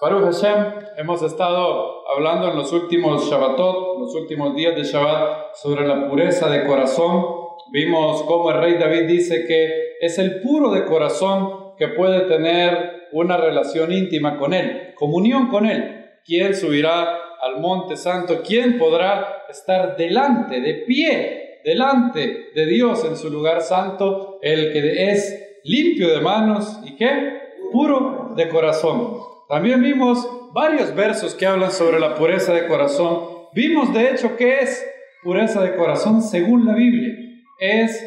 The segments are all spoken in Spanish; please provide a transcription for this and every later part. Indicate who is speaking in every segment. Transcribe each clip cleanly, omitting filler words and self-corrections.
Speaker 1: Baruch Hashem, hemos estado hablando en los últimos Shabbatot, los últimos días de Shabbat, sobre la pureza de corazón. Vimos cómo el rey David dice que es el puro de corazón que puede tener una relación íntima con Él, comunión con Él. ¿Quién subirá al monte santo? ¿Quién podrá estar delante, de pie, delante de Dios en su lugar santo? El que es limpio de manos y ¿qué? Puro de corazón. También vimos varios versos que hablan sobre la pureza de corazón. Vimos de hecho qué es pureza de corazón según la Biblia. Es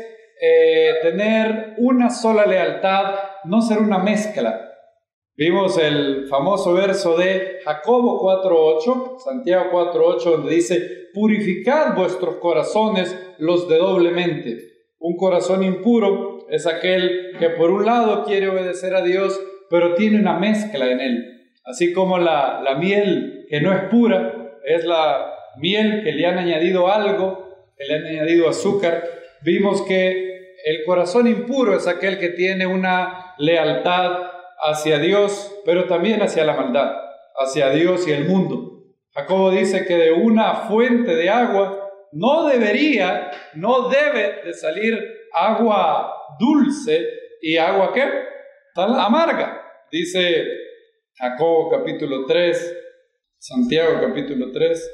Speaker 1: tener una sola lealtad, no ser una mezcla. Vimos el famoso verso de Jacobo 4.8, Santiago 4.8, donde dice: purificad vuestros corazones los de doble mente. Un corazón impuro es aquel que por un lado quiere obedecer a Dios, pero tiene una mezcla en él. Así como la miel que no es pura, es la miel que le han añadido algo, que le han añadido azúcar. Vimos que el corazón impuro es aquel que tiene una lealtad hacia Dios, pero también hacia la maldad, hacia Dios y el mundo. Jacobo dice que de una fuente de agua no debe de salir agua dulce y agua ¿qué? Tan amarga. Dice Jacobo capítulo 3, Santiago capítulo 3,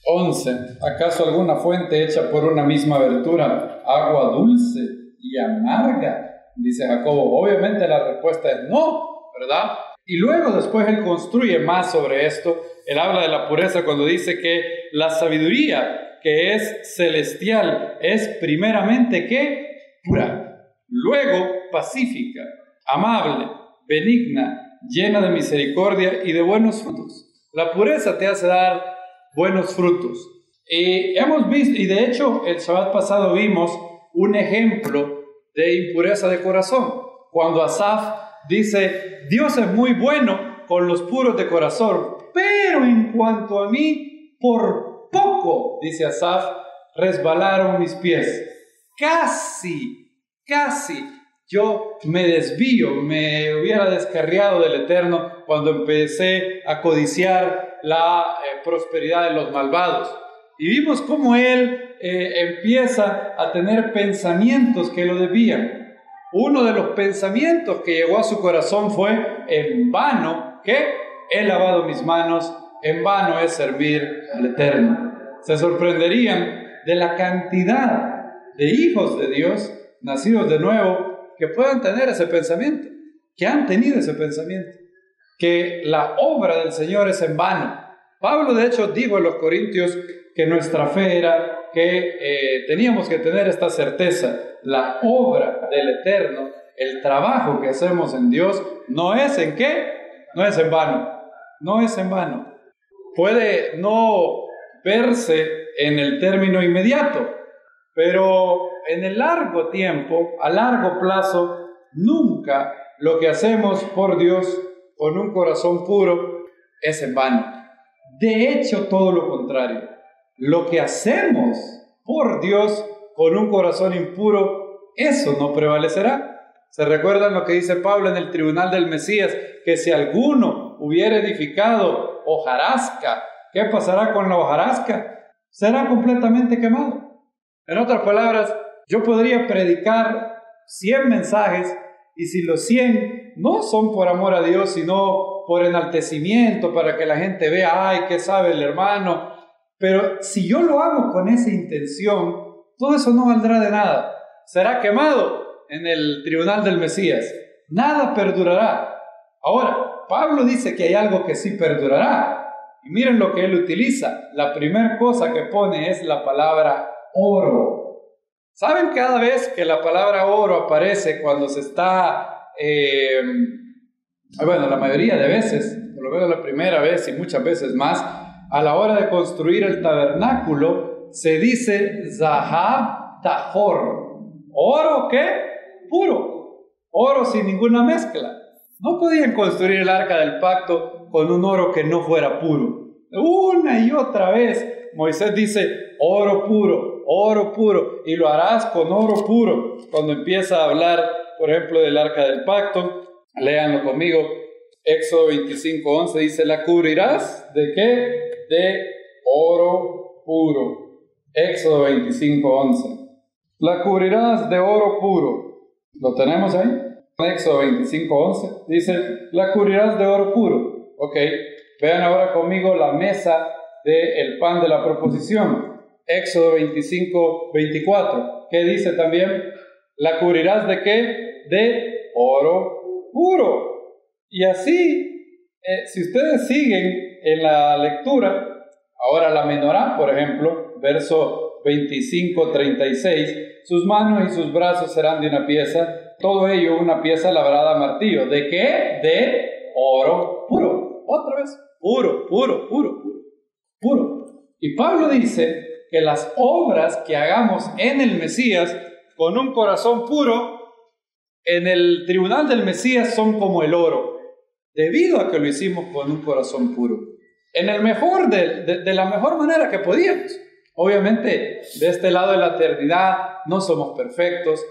Speaker 1: 11. ¿Acaso alguna fuente hecha por una misma abertura, agua dulce y amarga? Dice Jacobo. Obviamente la respuesta es no, ¿verdad? Y luego después él construye más sobre esto. Él habla de la pureza cuando dice que la sabiduría que es celestial es primeramente ¿qué? Pura, luego pacífica, amable, benigna, llena de misericordia y de buenos frutos. La pureza te hace dar buenos frutos. Y hemos visto, y de hecho el Shabbat pasado vimos un ejemplo de impureza de corazón, cuando Asaf dice: Dios es muy bueno con los puros de corazón, pero en cuanto a mí, por poco, dice Asaf, resbalaron mis pies. Casi, yo me desvío, me hubiera descarriado del Eterno cuando empecé a codiciar la prosperidad de los malvados. Y vimos cómo él empieza a tener pensamientos que lo desvían. Uno de los pensamientos que llegó a su corazón fue: en vano, ¿qué? He lavado mis manos, en vano es servir al Eterno. Se sorprenderían de la cantidad de hijos de Dios, nacidos de nuevo, que puedan tener ese pensamiento, que han tenido ese pensamiento, que la obra del Señor es en vano. Pablo de hecho dijo a los Corintios que nuestra fe era que teníamos que tener esta certeza: la obra del Eterno, el trabajo que hacemos en Dios, no es en qué, no es en vano, no es en vano. Puede no verse en el término inmediato, pero en el largo tiempo, a largo plazo, nunca lo que hacemos por Dios con un corazón puro es en vano. De hecho, todo lo contrario. Lo que hacemos por Dios con un corazón impuro, eso no prevalecerá. ¿Se recuerdan lo que dice Pablo en el tribunal del Mesías? Que si alguno hubiera edificado hojarasca, ¿qué pasará con la hojarasca? Será completamente quemado. En otras palabras, yo podría predicar 100 mensajes, y si los 100 no son por amor a Dios, sino por enaltecimiento, para que la gente vea: ay, ¿qué sabe el hermano? Pero si yo lo hago con esa intención, todo eso no valdrá de nada. Será quemado en el tribunal del Mesías. Nada perdurará. Ahora, Pablo dice que hay algo que sí perdurará. Y miren lo que él utiliza. La primera cosa que pone es la palabra oro. ¿Saben? Cada vez que la palabra oro aparece cuando se está, la mayoría de veces, por lo menos la primera vez y muchas veces más, a la hora de construir el tabernáculo, se dice Zahab Tahor. ¿Oro qué? Puro. Oro sin ninguna mezcla. No podían construir el arca del pacto con un oro que no fuera puro. Una y otra vez Moisés dice: oro puro, y lo harás con oro puro. Cuando empieza a hablar, por ejemplo, del arca del pacto, léanlo conmigo, Éxodo 25:11 dice, ¿la cubrirás de qué? De oro puro. Éxodo 25:11. La cubrirás de oro puro. ¿Lo tenemos ahí? Éxodo 25:11 dice, la cubrirás de oro puro. Ok, vean ahora conmigo la mesa del pan de la proposición. Éxodo 25:24. ¿Qué dice también? ¿La cubrirás de qué? De oro puro. Y así, si ustedes siguen en la lectura, ahora la menorá, por ejemplo, verso 25-36, sus manos y sus brazos serán de una pieza, todo ello una pieza labrada a martillo. ¿De qué? De oro puro. Otra vez, puro, puro, puro, puro, puro. Y Pablo dice que las obras que hagamos en el Mesías con un corazón puro, en el tribunal del Mesías son como el oro, debido a que lo hicimos con un corazón puro, en el mejor de la mejor manera que podíamos. Obviamente, de este lado de la eternidad no somos perfectos,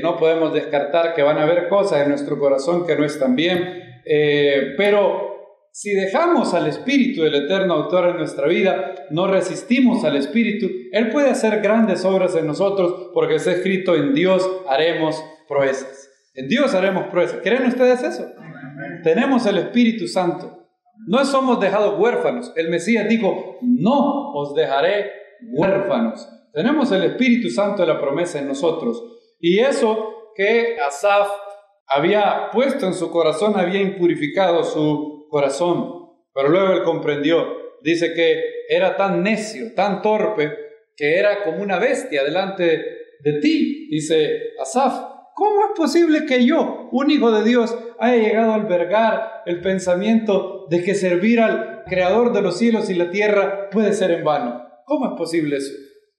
Speaker 1: no podemos descartar que van a haber cosas en nuestro corazón que no están bien, pero si dejamos al Espíritu del Eterno Autor en nuestra vida, no resistimos al Espíritu, Él puede hacer grandes obras en nosotros, porque está escrito, en Dios haremos proezas. En Dios haremos proezas. ¿Creen ustedes eso? Tenemos el Espíritu Santo. No somos dejados huérfanos. El Mesías dijo, no os dejaré huérfanos. Tenemos el Espíritu Santo de la promesa en nosotros. Y eso que Asaf había puesto en su corazón, había impurificado su corazón. Pero luego él comprendió. Dice que era tan necio, tan torpe, que era como una bestia delante de ti. Dice Asaf, ¿cómo es posible que yo, un hijo de Dios, haya llegado a albergar el pensamiento de que servir al Creador de los cielos y la tierra puede ser en vano? ¿Cómo es posible eso?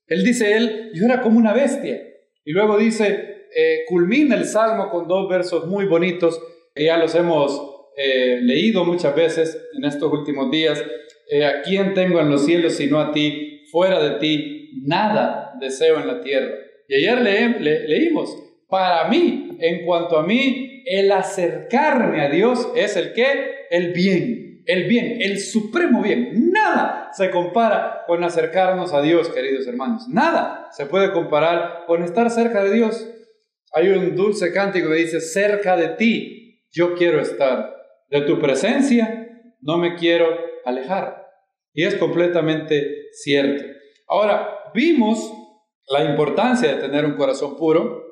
Speaker 1: Él dice, yo era como una bestia. Y luego dice, culmina el Salmo con dos versos muy bonitos, que ya los hemos leído muchas veces en estos últimos días. ¿A quién tengo en los cielos sino a ti? Fuera de ti, nada deseo en la tierra. Y ayer leímos, para mí, en cuanto a mí, el acercarme a Dios es el ¿qué? El bien, el supremo bien. Nada se compara con acercarnos a Dios, queridos hermanos. Nada se puede comparar con estar cerca de Dios. Hay un dulce cántico que dice, cerca de ti yo quiero estar. De tu presencia no me quiero alejar. Y es completamente cierto. Ahora, vimos la importancia de tener un corazón puro.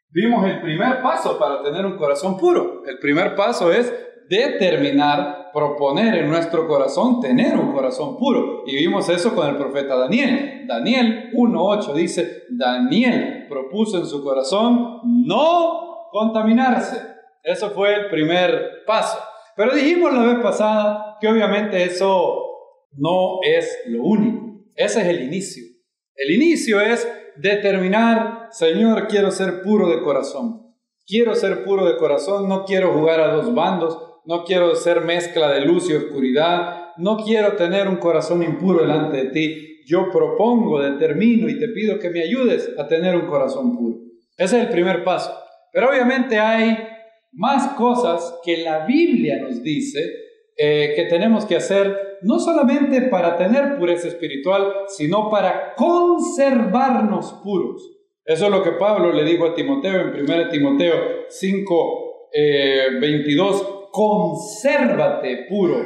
Speaker 1: Vimos el primer paso para tener un corazón puro. El primer paso es determinar, proponer en nuestro corazón tener un corazón puro. Y vimos eso con el profeta Daniel. Daniel 1:8 dice, Daniel propuso en su corazón no contaminarse. Eso fue el primer paso. Pero dijimos la vez pasada que obviamente eso no es lo único. Ese es el inicio. El inicio es determinar, Señor, quiero ser puro de corazón. Quiero ser puro de corazón, no quiero jugar a dos bandos, no quiero ser mezcla de luz y oscuridad, no quiero tener un corazón impuro delante de ti. Yo propongo, determino y te pido que me ayudes a tener un corazón puro. Ese es el primer paso. Pero obviamente hay más cosas que la Biblia nos dice que tenemos que hacer, no solamente para tener pureza espiritual, sino para conservarnos puros. Eso es lo que Pablo le dijo a Timoteo en 1 Timoteo 5:22, consérvate puro.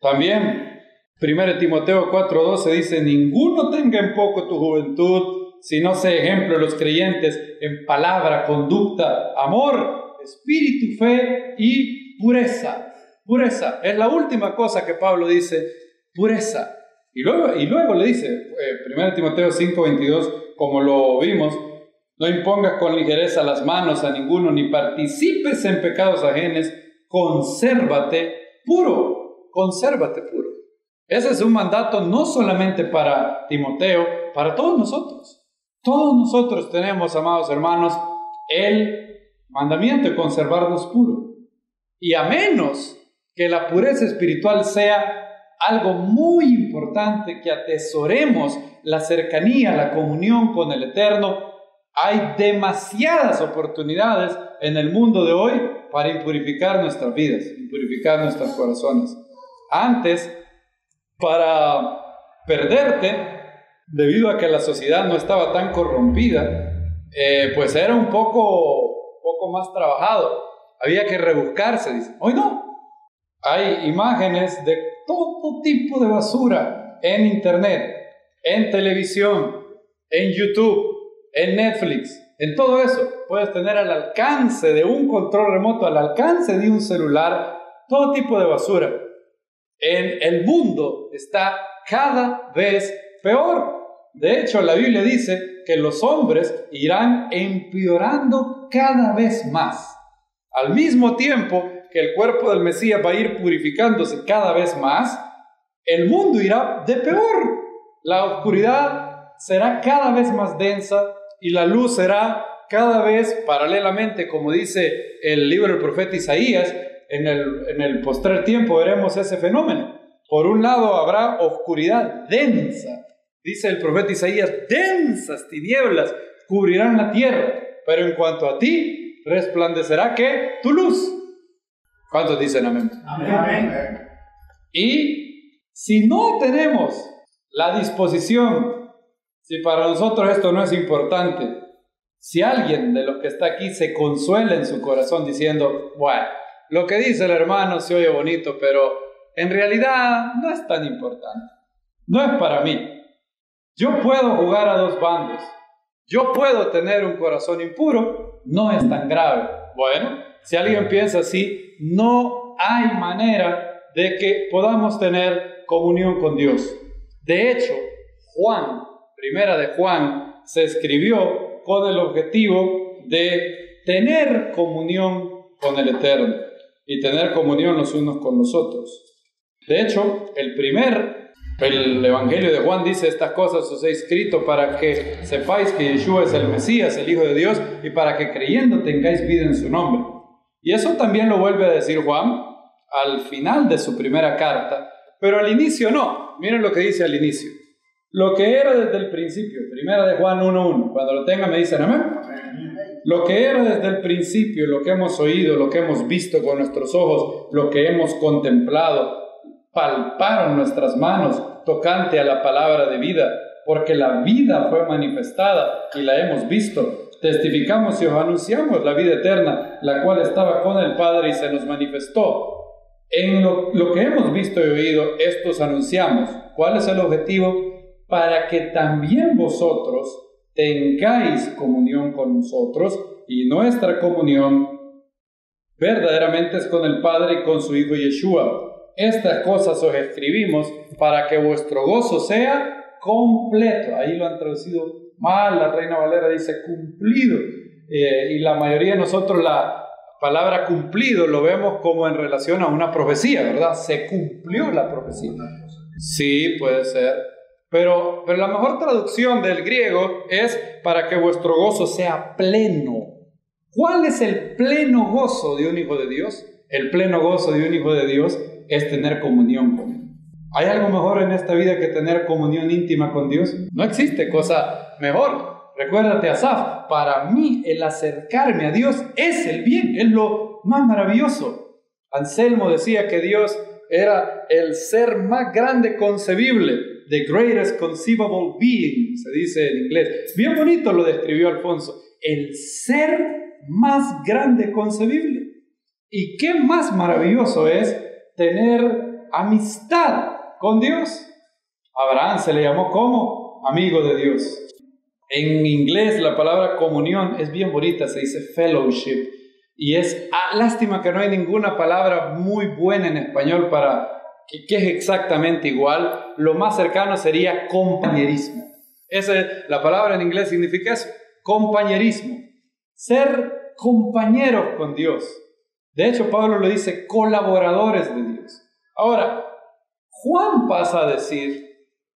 Speaker 1: También 1 Timoteo 4:12 dice, ninguno tenga en poco tu juventud, sino sea ejemplo de los creyentes en palabra, conducta, amor, espíritu, fe y pureza. Pureza, es la última cosa que Pablo dice, pureza. Y luego le dice, 1 Timoteo 5:22, como lo vimos, no impongas con ligereza las manos a ninguno, ni participes en pecados ajenos, consérvate puro, consérvate puro. Ese es un mandato no solamente para Timoteo, para todos nosotros. Todos nosotros tenemos, amados hermanos, el mandamiento de conservarnos puros. Y a menos que la pureza espiritual sea algo muy importante, que atesoremos la cercanía, la comunión con el Eterno, hay demasiadas oportunidades en el mundo de hoy para impurificar nuestras vidas, impurificar nuestros corazones. Antes, para perderte, debido a que la sociedad no estaba tan corrompida, pues era un poco más trabajado. Había que rebuscarse, dice. Hoy no. Hay imágenes de todo tipo de basura en internet, en televisión, en YouTube, en Netflix, en todo eso. Puedes tener al alcance de un control remoto, al alcance de un celular, todo tipo de basura. En el mundo está cada vez peor. De hecho, la Biblia dice que los hombres irán empeorando cada vez más. Al mismo tiempo que el cuerpo del Mesías va a ir purificándose cada vez más, el mundo irá de peor. La oscuridad será cada vez más densa y la luz será cada vez paralelamente, como dice el libro del profeta Isaías. En el postrer tiempo veremos ese fenómeno. Por un lado habrá oscuridad densa, dice el profeta Isaías, densas tinieblas cubrirán la tierra, pero en cuanto a ti, resplandecerá ¿qué? Tu luz. ¿Cuántos dicen amén? Amén. Y si no tenemos la disposición, si para nosotros esto no es importante, si alguien de los que está aquí se consuela en su corazón diciendo, bueno, lo que dice el hermano se oye bonito, pero en realidad no es tan importante, no es para mí. Yo puedo jugar a dos bandos, yo puedo tener un corazón impuro, no es tan grave. Bueno, si alguien piensa así, no hay manera de que podamos tener comunión con Dios. De hecho, Primera de Juan, se escribió con el objetivo de tener comunión con el Eterno y tener comunión los unos con los otros. De hecho, el Evangelio de Juan dice: estas cosas os he escrito para que sepáis que Yeshua es el Mesías, el Hijo de Dios, y para que creyendo tengáis vida en su nombre. Y eso también lo vuelve a decir Juan al final de su primera carta, pero al inicio no. Miren lo que dice al inicio. Lo que era desde el principio, Primera de Juan 1:1, cuando lo tengan me dicen amén. Lo que era desde el principio, lo que hemos oído, lo que hemos visto con nuestros ojos, lo que hemos contemplado, palparon nuestras manos tocante a la palabra de vida, porque la vida fue manifestada y la hemos visto. Testificamos y os anunciamos la vida eterna, la cual estaba con el Padre y se nos manifestó. En lo que hemos visto y oído, estos anunciamos. ¿Cuál es el objetivo? Para que también vosotros tengáis comunión con nosotros, y nuestra comunión verdaderamente es con el Padre y con su Hijo Yeshua. Estas cosas os escribimos para que vuestro gozo sea completo. Ahí lo han traducido mal, la Reina Valera dice cumplido, y la mayoría de nosotros la palabra cumplido lo vemos como en relación a una profecía, ¿verdad? Se cumplió la profecía. Sí, puede ser. Pero la mejor traducción del griego es para que vuestro gozo sea pleno. ¿Cuál es el pleno gozo de un hijo de Dios? El pleno gozo de un hijo de Dios es tener comunión con Él. ¿Hay algo mejor en esta vida que tener comunión íntima con Dios? No existe cosa mejor. Recuérdate, Asaf, para mí el acercarme a Dios es el bien, es lo más maravilloso. Anselmo decía que Dios era el ser más grande concebible. The greatest conceivable being, se dice en inglés. Bien bonito lo describió Alfonso. El ser más grande concebible. ¿Y qué más maravilloso es tener amistad con Dios? Abraham se le llamó como amigo de Dios. En inglés la palabra comunión es bien bonita, se dice fellowship. Y es lástima que no hay ninguna palabra muy buena en español para que es exactamente igual. Lo más cercano sería compañerismo. La palabra en inglés significa eso, compañerismo. Ser compañeros con Dios. De hecho, Pablo lo dice, colaboradores de Dios. Ahora, Juan pasa a decir,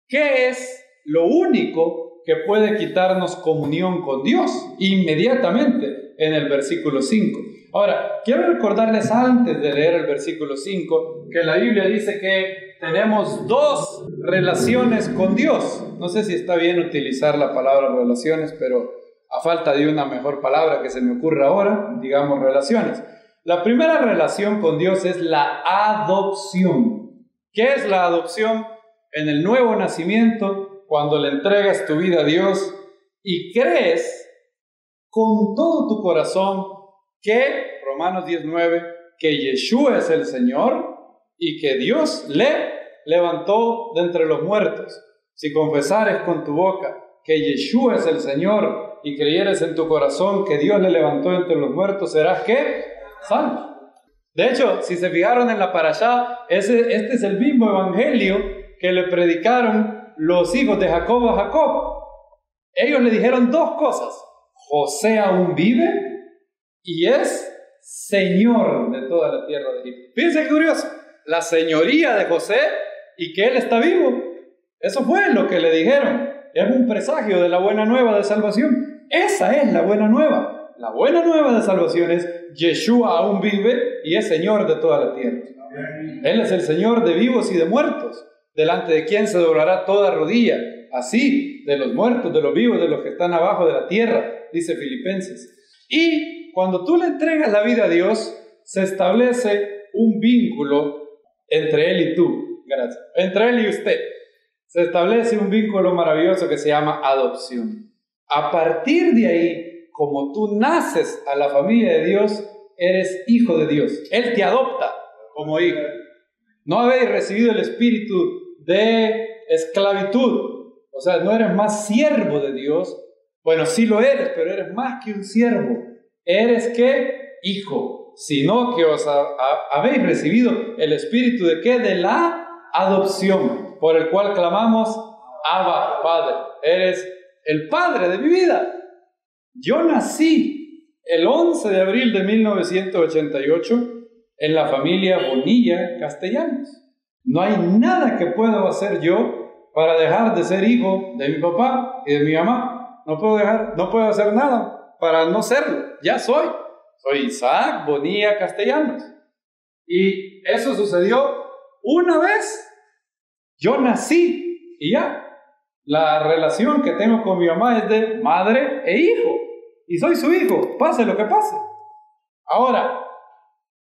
Speaker 1: ¿qué es lo único que puede quitarnos comunión con Dios? Inmediatamente en el versículo 5. Ahora, quiero recordarles antes de leer el versículo 5 que la Biblia dice que tenemos dos relaciones con Dios. No sé si está bien utilizar la palabra relaciones, pero a falta de una mejor palabra que se me ocurra ahora, digamos relaciones. La primera relación con Dios es la adopción. ¿Qué es la adopción? En el nuevo nacimiento, cuando le entregas tu vida a Dios y crees con todo tu corazón que, Romanos 10:9, que Yeshua es el Señor y que Dios le levantó de entre los muertos. Si confesares con tu boca que Yeshua es el Señor y creyeres en tu corazón que Dios le levantó de entre los muertos, serás ¿qué? Salvo. De hecho, si se fijaron en la parashá, este es el mismo evangelio que le predicaron los hijos de Jacob a Jacob. Ellos le dijeron dos cosas: José aún vive y es señor de toda la tierra de Egipto. Fíjense qué curioso, la señoría de José y que él está vivo. Eso fue lo que le dijeron. Es un presagio de la buena nueva de salvación. Esa es la buena nueva. La buena nueva de salvación es Yeshua aún vive y es Señor de toda la tierra. Él es el Señor de vivos y de muertos, delante de quien se doblará toda rodilla, así de los muertos, de los vivos, de los que están abajo de la tierra, dice Filipenses. Y cuando tú le entregas la vida a Dios, se establece un vínculo entre Él y tú. Gracias. Entre Él y usted. Se establece un vínculo maravilloso que se llama adopción. A partir de ahí, como tú naces a la familia de Dios, eres hijo de Dios. Él te adopta como hijo. No habéis recibido el espíritu de esclavitud. O sea, no eres más siervo de Dios. Bueno, sí lo eres, pero eres más que un siervo. Eres ¿qué? Hijo. Sino que os habéis recibido el espíritu de ¿qué? De la adopción, por el cual clamamos Abba, Padre. Eres el Padre de mi vida. Yo nací el 11 de abril de 1988 en la familia Bonilla Castellanos. No hay nada que pueda hacer yo para dejar de ser hijo de mi papá y de mi mamá. No puedo hacer nada para no serlo. Ya soy Isaac Bonilla Castellanos. Y eso sucedió una vez. Yo nací y ya. La relación que tengo con mi mamá es de madre e hijo. Y soy su hijo, pase lo que pase. Ahora,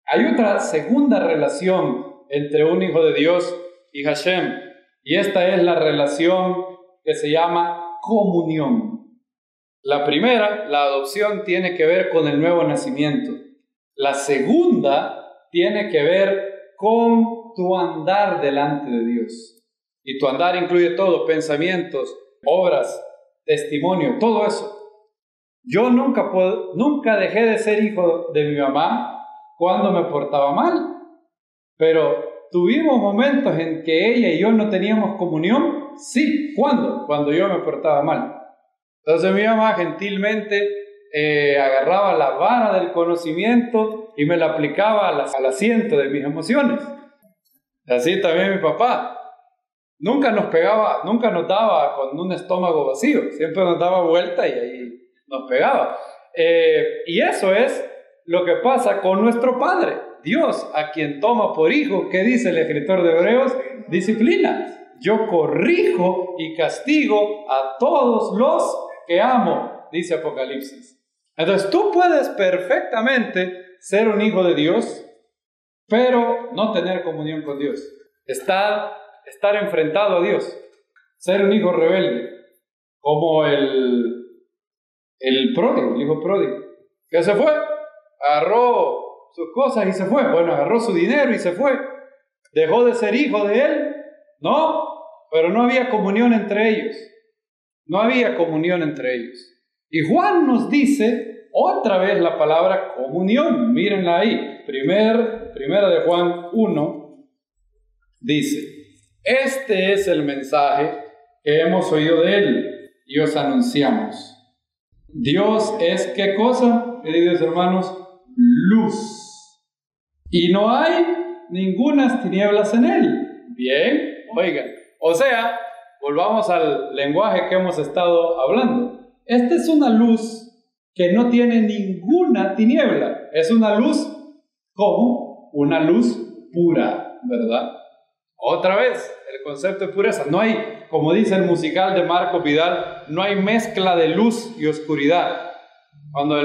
Speaker 1: hay otra segunda relación entre un hijo de Dios y Hashem. Y esta es la relación que se llama comunión. La primera, la adopción, tiene que ver con el nuevo nacimiento. La segunda tiene que ver con tu andar delante de Dios. Y tu andar incluye todo: pensamientos, obras, testimonio, todo eso. Yo nunca dejé de ser hijo de mi mamá cuando me portaba mal, pero tuvimos momentos en que ella y yo no teníamos comunión. Sí, ¿cuándo? Cuando yo me portaba mal. Entonces mi mamá gentilmente agarraba la vara del conocimiento y me la aplicaba al asiento de mis emociones. Así también mi papá. Nunca nos daba con un estómago vacío, siempre nos daba vuelta y ahí nos pegaba. Y eso es lo que pasa con nuestro Padre, Dios, a quien toma por hijo. ¿Qué dice el escritor de Hebreos? Disciplina. Yo corrijo y castigo a todos los que amo, dice Apocalipsis. Entonces tú puedes perfectamente ser un hijo de Dios, pero no tener comunión con Dios. Estar enfrentado a Dios, ser un hijo rebelde, como el hijo pródigo, que se fue, agarró sus cosas y se fue. Bueno, agarró su dinero y se fue. ¿Dejó de ser hijo de él? No, pero no había comunión entre ellos. No había comunión entre ellos. Y Juan nos dice otra vez la palabra comunión. Mírenla ahí. Primera de Juan 1 dice: este es el mensaje que hemos oído de él y os anunciamos. Dios es ¿qué cosa, queridos hermanos? Luz. Y no hay ningunas tinieblas en él. Bien, oigan. O sea, volvamos al lenguaje que hemos estado hablando. Esta es una luz que no tiene ninguna tiniebla. Es una luz como una luz pura, ¿verdad? Otra vez, el concepto de pureza. No hay, como dice el musical de Marco Vidal, no hay mezcla de luz y oscuridad. Cuando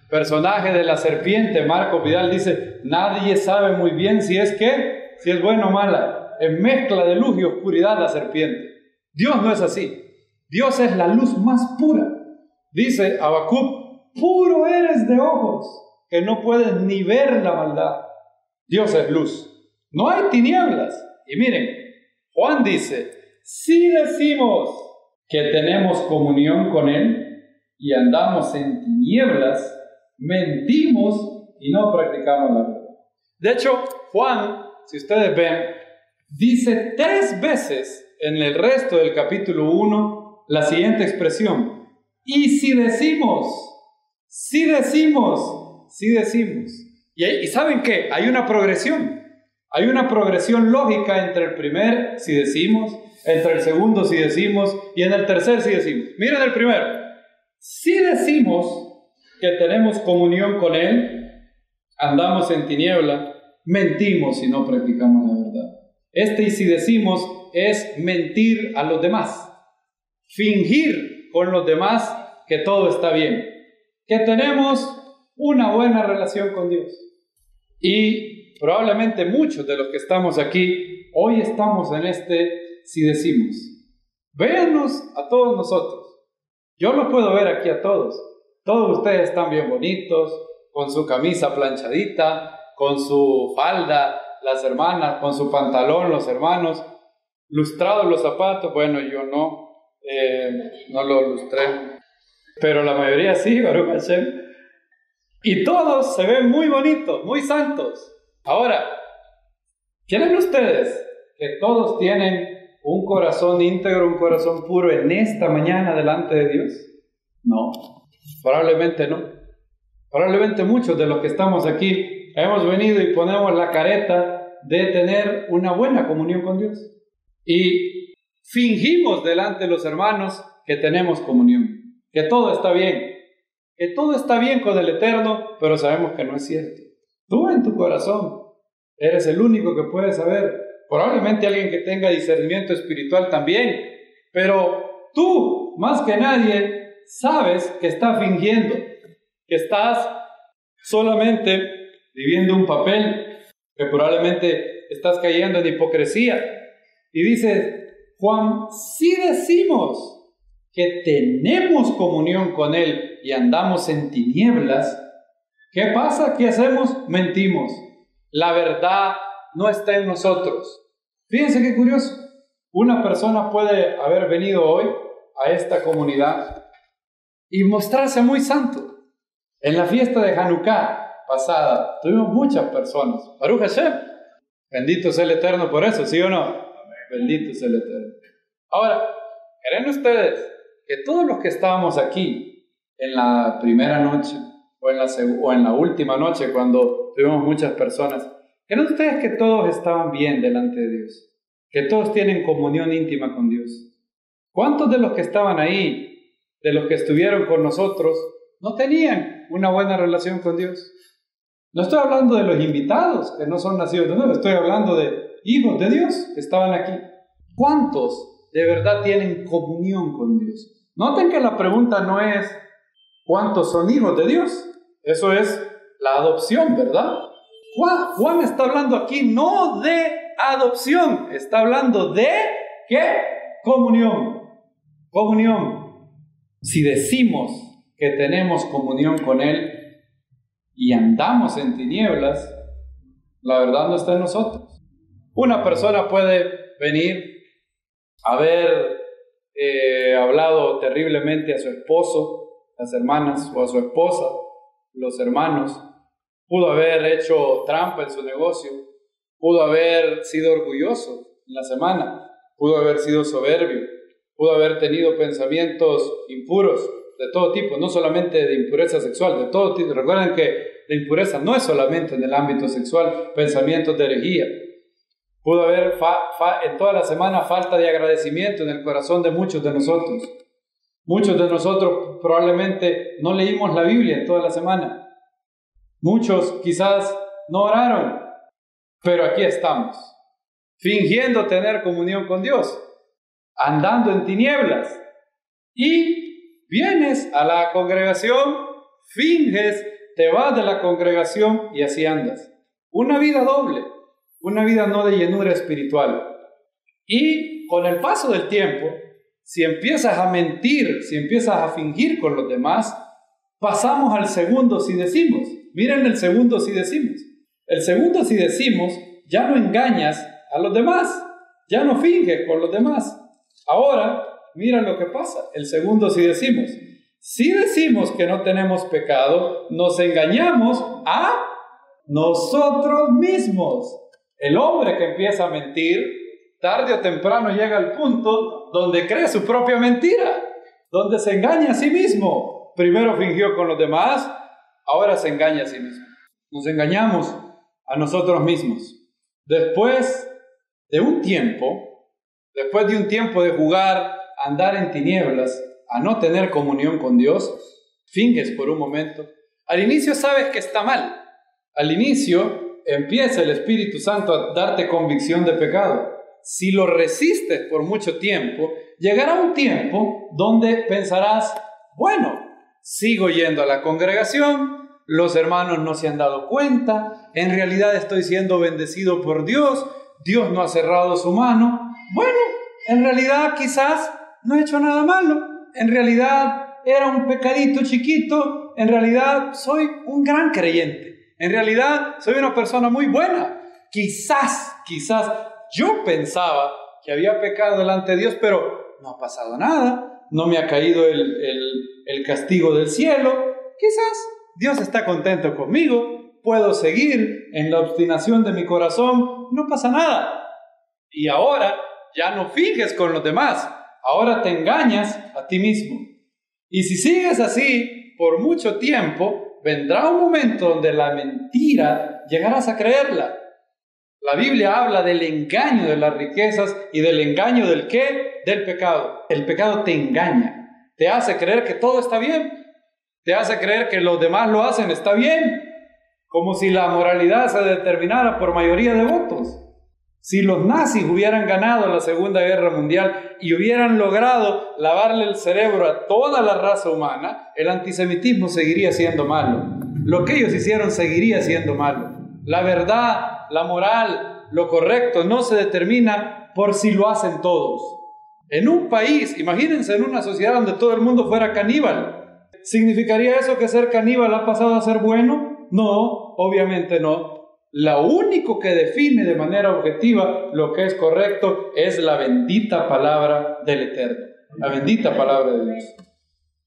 Speaker 1: personaje de la serpiente, Marco Vidal, dice, nadie sabe muy bien si es buena o mala. Es mezcla de luz y oscuridad la serpiente. Dios no es así. Dios es la luz más pura. Dice Habacuc, puro eres de ojos, que no puedes ni ver la maldad. Dios es luz. No hay tinieblas. Y miren, Juan dice, si decimos que tenemos comunión con Él y andamos en tinieblas, mentimos y no practicamos la verdad. De hecho, Juan, si ustedes ven, dice 3 veces en el resto del capítulo 1 la siguiente expresión. Y si decimos. ¿Y saben qué? Hay una progresión. Hay una progresión lógica entre el primer si decimos, entre el segundo si decimos y en el tercer si decimos. Miren el primero. Si decimos que tenemos comunión con Él, andamos en tiniebla, mentimos y no practicamos la verdad. Y si decimos es mentir a los demás, fingir con los demás que todo está bien, que tenemos una buena relación con Dios. Y probablemente muchos de los que estamos aquí, hoy estamos en si decimos. Véanos a todos nosotros. Yo los puedo ver aquí a todos. Todos ustedes están bien bonitos, con su camisa planchadita, con su falda, las hermanas, con su pantalón, los hermanos, lustrados los zapatos. Bueno, yo no lo lustré, pero la mayoría sí, Baruch Hashem. Y todos se ven muy bonitos, muy santos. Ahora, ¿quieren ustedes que todos tienen un corazón íntegro, un corazón puro en esta mañana delante de Dios? No, probablemente no. Probablemente muchos de los que estamos aquí hemos venido y ponemos la careta de tener una buena comunión con Dios. Y fingimos delante de los hermanos que tenemos comunión, que todo está bien, que todo está bien con el Eterno, pero sabemos que no es cierto. Tú en tu corazón eres el único que puede saber. Probablemente alguien que tenga discernimiento espiritual también, pero tú, más que nadie, sabes que estás fingiendo, que estás solamente viviendo un papel, que probablemente estás cayendo en hipocresía. Y dice Juan, si decimos que tenemos comunión con Él y andamos en tinieblas, ¿qué pasa? ¿Qué hacemos? Mentimos. La verdad no está en nosotros. Fíjense qué curioso. Una persona puede haber venido hoy a esta comunidad y mostrarse muy santo. En la fiesta de Hanukkah pasada tuvimos muchas personas. Baruch Hashem. Bendito sea el Eterno por eso, ¿sí o no? Amén. Bendito sea el Eterno. Ahora, ¿creen ustedes que todos los que estábamos aquí en la primera noche o en la última noche cuando tuvimos muchas personas, ¿creen ustedes que todos estaban bien delante de Dios? Que todos tienen comunión íntima con Dios. ¿Cuántos de los que estaban ahí, de los que estuvieron con nosotros, no tenían una buena relación con Dios? No estoy hablando de los invitados que no son nacidos de nuevo, estoy hablando de hijos de Dios que estaban aquí. ¿Cuántos de verdad tienen comunión con Dios? Noten que la pregunta no es ¿cuántos son hijos de Dios? Eso es la adopción, ¿verdad? Juan está hablando aquí no de adopción, está hablando de ¿qué? Comunión. Comunión. Si decimos que tenemos comunión con Él y andamos en tinieblas, la verdad no está en nosotros. Una persona puede venir a haber hablado terriblemente a su esposo, las hermanas, o a su esposa, los hermanos. Pudo haber hecho trampa en su negocio, pudo haber sido orgulloso en la semana, pudo haber sido soberbio, pudo haber tenido pensamientos impuros de todo tipo, no solamente de impureza sexual, de todo tipo. Recuerden que la impureza no es solamente en el ámbito sexual, pensamientos de herejía. Pudo haber en toda la semana falta de agradecimiento en el corazón de muchos de nosotros. Muchos de nosotros probablemente no leímos la Biblia en toda la semana. Muchos quizás no oraron, pero aquí estamos, fingiendo tener comunión con Dios, andando en tinieblas. Y vienes a la congregación, finges te vas de la congregación y así andas. Una vida doble, una vida no de llenura espiritual. Y con el paso del tiempo, si empiezas a mentir, si empiezas a fingir con los demás, pasamos al segundo si decimos. Miren el segundo si decimos. El segundo si decimos, ya no engañas a los demás, ya no finges con los demás. Ahora, mira lo que pasa. El segundo si decimos. Si decimos que no tenemos pecado, nos engañamos a nosotros mismos. El hombre que empieza a mentir, tarde o temprano llega al punto donde cree su propia mentira, donde se engaña a sí mismo. Primero fingió con los demás, ahora se engaña a sí mismo. Nos engañamos a nosotros mismos. Después de un tiempo de jugar, andar en tinieblas, a no tener comunión con Dios, finges por un momento. Al inicio sabes que está mal. Al inicio empieza el Espíritu Santo a darte convicción de pecado. Si lo resistes por mucho tiempo, llegará un tiempo donde pensarás, bueno, sigo yendo a la congregación, los hermanos no se han dado cuenta, en realidad estoy siendo bendecido por Dios, Dios no ha cerrado su mano. Bueno, en realidad quizás no he hecho nada malo, en realidad era un pecadito chiquito, en realidad soy un gran creyente, en realidad soy una persona muy buena. Quizás yo pensaba que había pecado delante de Dios, pero no ha pasado nada, no me ha caído el castigo del cielo. Quizás Dios está contento conmigo, puedo seguir en la obstinación de mi corazón, no pasa nada. Y ahora ya no finges con los demás, ahora te engañas a ti mismo. Y si sigues así por mucho tiempo, vendrá un momento donde la mentira llegarás a creerla. La Biblia habla del engaño de las riquezas y del engaño del ¿qué? Del pecado. El pecado te engaña, te hace creer que todo está bien, te hace creer que los demás lo hacen está bien, como si la moralidad se determinara por mayoría de votos. Si los nazis hubieran ganado la Segunda Guerra Mundial y hubieran logrado lavarle el cerebro a toda la raza humana, el antisemitismo seguiría siendo malo. Lo que ellos hicieron seguiría siendo malo. La verdad, la moral, lo correcto no se determina por si lo hacen todos. En un país, imagínense en una sociedad donde todo el mundo fuera caníbal. ¿Significaría eso que ser caníbal ha pasado a ser bueno? No, obviamente no. Lo único que define de manera objetiva lo que es correcto es la bendita palabra del Eterno, la bendita palabra de Dios.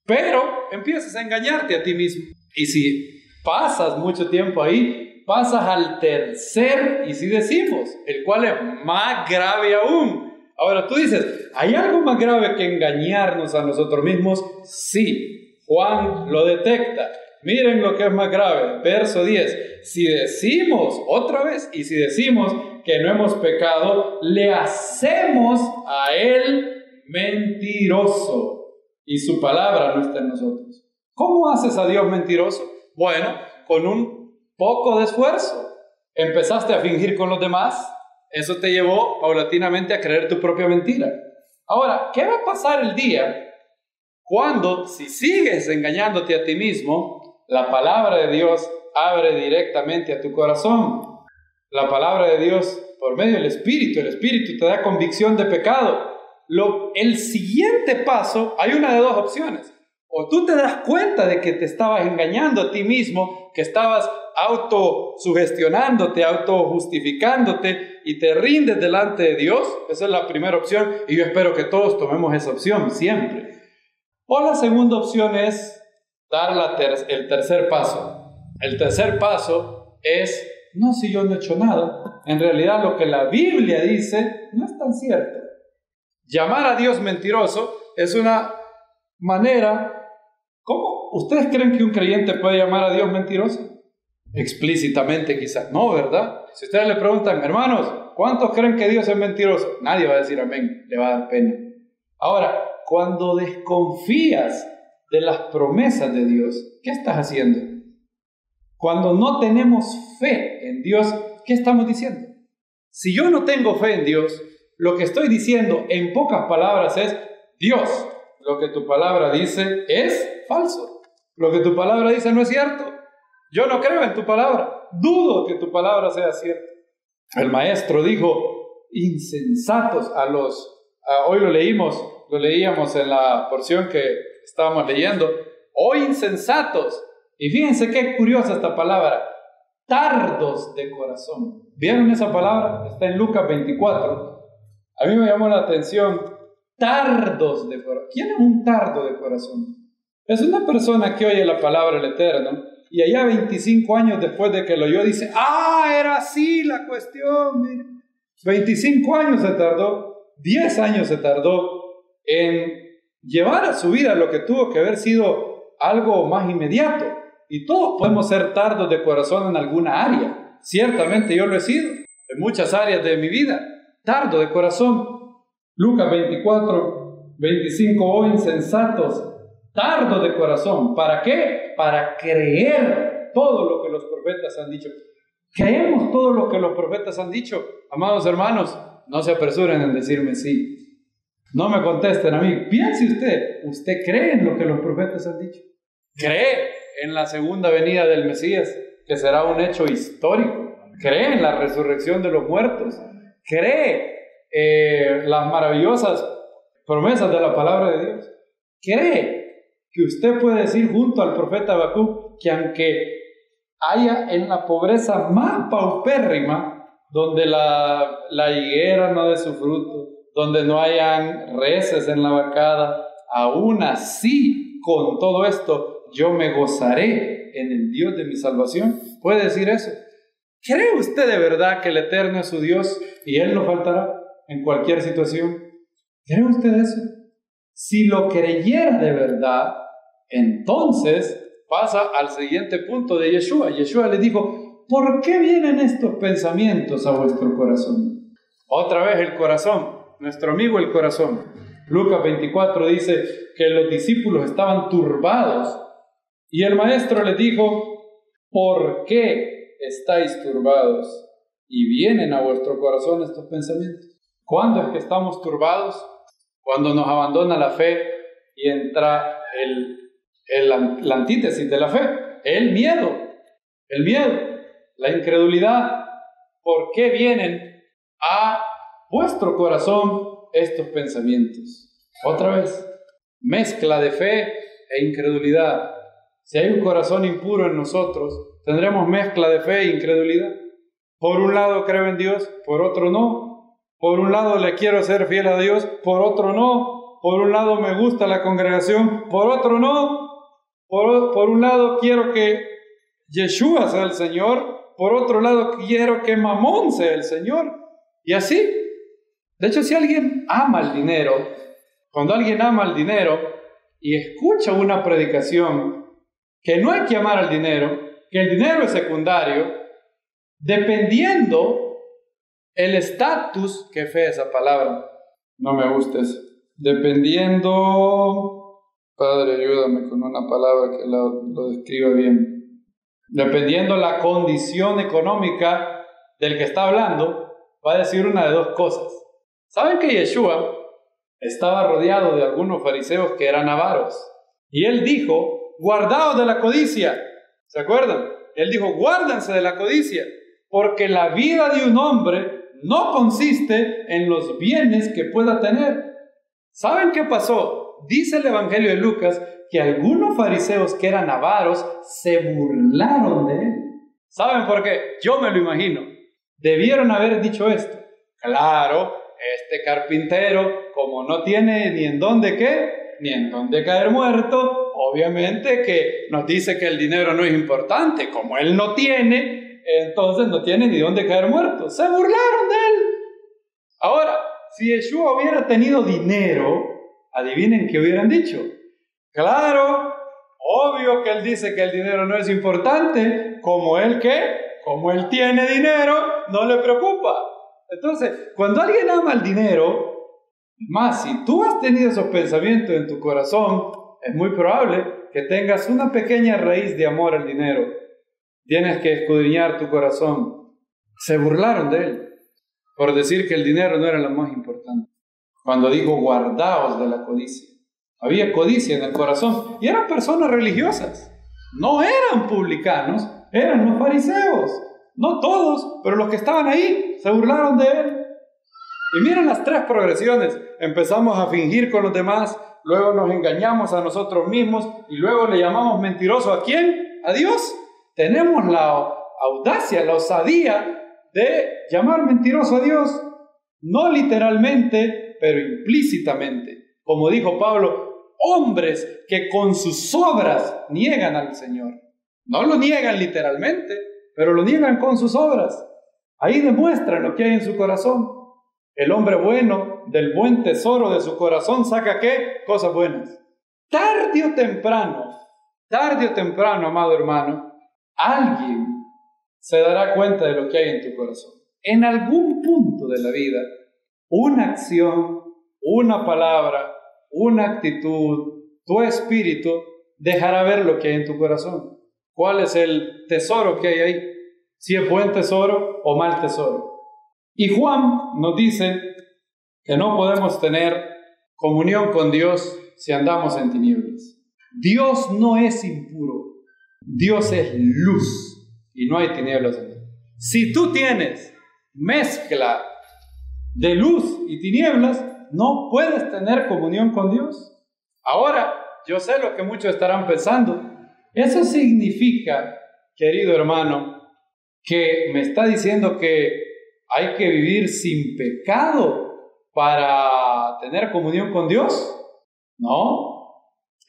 Speaker 1: Pero empiezas a engañarte a ti mismo. Y si pasas mucho tiempo ahí, pasas al tercer, y si decimos, el cual es más grave aún. Ahora tú dices, ¿hay algo más grave que engañarnos a nosotros mismos? Sí, Juan lo detecta. Miren lo que es más grave, verso 10. Si decimos, otra vez, y si decimos que no hemos pecado, le hacemos a él mentiroso, y su palabra no está en nosotros. ¿Cómo haces a Dios mentiroso? Bueno, con un poco de esfuerzo. Empezaste a fingir con los demás, eso te llevó paulatinamente a creer tu propia mentira. Ahora, ¿qué va a pasar el día cuando, si sigues engañándote a ti mismo, la palabra de Dios abre directamente a tu corazón? La palabra de Dios por medio del Espíritu, el Espíritu te da convicción de pecado. El siguiente paso, hay una de dos opciones. O tú te das cuenta de que te estabas engañando a ti mismo, que estabas autosugestionándote, autojustificándote y te rindes delante de Dios. Esa es la primera opción y yo espero que todos tomemos esa opción siempre. O la segunda opción es dar el tercer paso. El tercer paso es, no, si yo no he hecho nada. En realidad lo que la Biblia dice no es tan cierto. Llamar a Dios mentiroso es una manera. ¿Cómo? ¿Ustedes creen que un creyente puede llamar a Dios mentiroso? Explícitamente quizás no, ¿verdad? Si ustedes le preguntan, hermanos, ¿cuántos creen que Dios es mentiroso? Nadie va a decir amén, le va a dar pena. Ahora, cuando desconfías de las promesas de Dios, ¿qué estás haciendo? Cuando no tenemos fe en Dios, ¿qué estamos diciendo? Si yo no tengo fe en Dios, lo que estoy diciendo en pocas palabras es, Dios, lo que tu palabra dice es falso. Lo que tu palabra dice no es cierto. Yo no creo en tu palabra, dudo que tu palabra sea cierta. El maestro dijo, insensatos hoy lo leíamos en la porción que estábamos leyendo, oh insensatos. Y fíjense qué curiosa esta palabra, tardos de corazón. ¿Vieron esa palabra? Está en Lucas 24. A mí me llamó la atención, tardos de corazón. ¿Quién es un tardo de corazón? Es una persona que oye la palabra del Eterno y allá 25 años después de que lo oyó dice, era así la cuestión, mire. 25 años se tardó, 10 años se tardó en llevar a su vida lo que tuvo que haber sido algo más inmediato. Y todos podemos ser tardos de corazón en alguna área. Ciertamente yo lo he sido, en muchas áreas de mi vida, tardo de corazón. Lucas 24, 25, oh insensatos, tardos de corazón. ¿Para qué? Para creer todo lo que los profetas han dicho. ¿Creemos todo lo que los profetas han dicho? Amados hermanos, no se apresuren en decirme sí. No me contesten a mí. Piense ¿usted cree en lo que los profetas han dicho? ¿Cree en la segunda venida del Mesías, que será un hecho histórico? ¿Cree en la resurrección de los muertos? ¿Cree las maravillosas promesas de la palabra de Dios? ¿Cree que usted puede decir junto al profeta Habacuc que aunque haya en la pobreza más paupérrima, donde la higuera no dé su fruto, donde no hayan reses en la vacada, aún así, con todo esto, yo me gozaré en el Dios de mi salvación? ¿Puede decir eso? ¿Cree usted de verdad que el Eterno es su Dios y Él no faltará en cualquier situación? ¿Cree usted eso? Si lo creyera de verdad, entonces pasa al siguiente punto de Yeshua. Yeshua le dijo, ¿por qué vienen estos pensamientos a vuestro corazón? Otra vez el corazón, nuestro amigo el corazón. Lucas 24 dice que los discípulos estaban turbados y el maestro les dijo, ¿por qué estáis turbados? Y vienen a vuestro corazón estos pensamientos. ¿Cuándo es que estamos turbados? Cuando nos abandona la fe y entra la antítesis de la fe, el miedo, la incredulidad. ¿Por qué vienen a vuestro corazón estos pensamientos? Otra vez, mezcla de fe e incredulidad. Si hay un corazón impuro en nosotros, tendremos mezcla de fe e incredulidad. Por un lado creo en Dios, por otro no. Por un lado le quiero ser fiel a Dios, por otro no. Por un lado me gusta la congregación, por otro no. Por un lado quiero que Yeshua sea el Señor, por otro lado quiero que Mamón sea el Señor. Y así. De hecho, si alguien ama el dinero, cuando alguien ama el dinero y escucha una predicación que no hay que amar al dinero, que el dinero es secundario, dependiendo el estatus, qué fea esa palabra, no me gusta eso, dependiendo, Padre, ayúdame con una palabra que lo describa bien, dependiendo la condición económica del que está hablando, va a decir una de dos cosas. ¿Saben que Yeshua estaba rodeado de algunos fariseos que eran avaros? Y él dijo, guardaos de la codicia. ¿Se acuerdan? Él dijo, guárdense de la codicia, porque la vida de un hombre no consiste en los bienes que pueda tener. ¿Saben qué pasó? Dice el Evangelio de Lucas que algunos fariseos que eran avaros se burlaron de él. ¿Saben por qué? Yo me lo imagino. Debieron haber dicho esto. Claro, este carpintero, como no tiene ni en dónde ni en dónde caer muerto, obviamente que nos dice que el dinero no es importante. Como él no tiene, entonces no tiene ni dónde caer muerto. Se burlaron de él. Ahora, si Yeshua hubiera tenido dinero, adivinen qué hubieran dicho. Claro, obvio que él dice que el dinero no es importante. Como él tiene dinero, no le preocupa. Entonces, cuando alguien ama el dinero, más si tú has tenido esos pensamientos en tu corazón, es muy probable que tengas una pequeña raíz de amor al dinero. Tienes que escudriñar tu corazón. Se burlaron de él por decir que el dinero no era lo más importante. Cuando dijo guardaos de la codicia, había codicia en el corazón y eran personas religiosas, no eran publicanos, eran los fariseos. No todos, pero los que estaban ahí se burlaron de él. Y miren las tres progresiones. Empezamos a fingir con los demás, luego nos engañamos a nosotros mismos y luego le llamamos mentiroso. ¿A quién? A Dios. Tenemos la audacia, la osadía de llamar mentiroso a Dios. No literalmente, pero implícitamente. Como dijo Pablo, hombres que con sus obras niegan al Señor. No lo niegan literalmente, pero lo niegan con sus obras. Ahí demuestran lo que hay en su corazón. El hombre bueno, del buen tesoro de su corazón, ¿saca qué? Cosas buenas. Tarde o temprano, amado hermano, alguien se dará cuenta de lo que hay en tu corazón. En algún punto de la vida, una acción, una palabra, una actitud, tu espíritu dejará ver lo que hay en tu corazón. ¿Cuál es el tesoro que hay ahí? Si es buen tesoro o mal tesoro. Y Juan nos dice que no podemos tener comunión con Dios si andamos en tinieblas. Dios no es impuro. Dios es luz y no hay tinieblas en él. Si tú tienes mezcla de luz y tinieblas, no puedes tener comunión con Dios. Ahora, yo sé lo que muchos estarán pensando. Eso significa, querido hermano, que me está diciendo que hay que vivir sin pecado para tener comunión con Dios. No.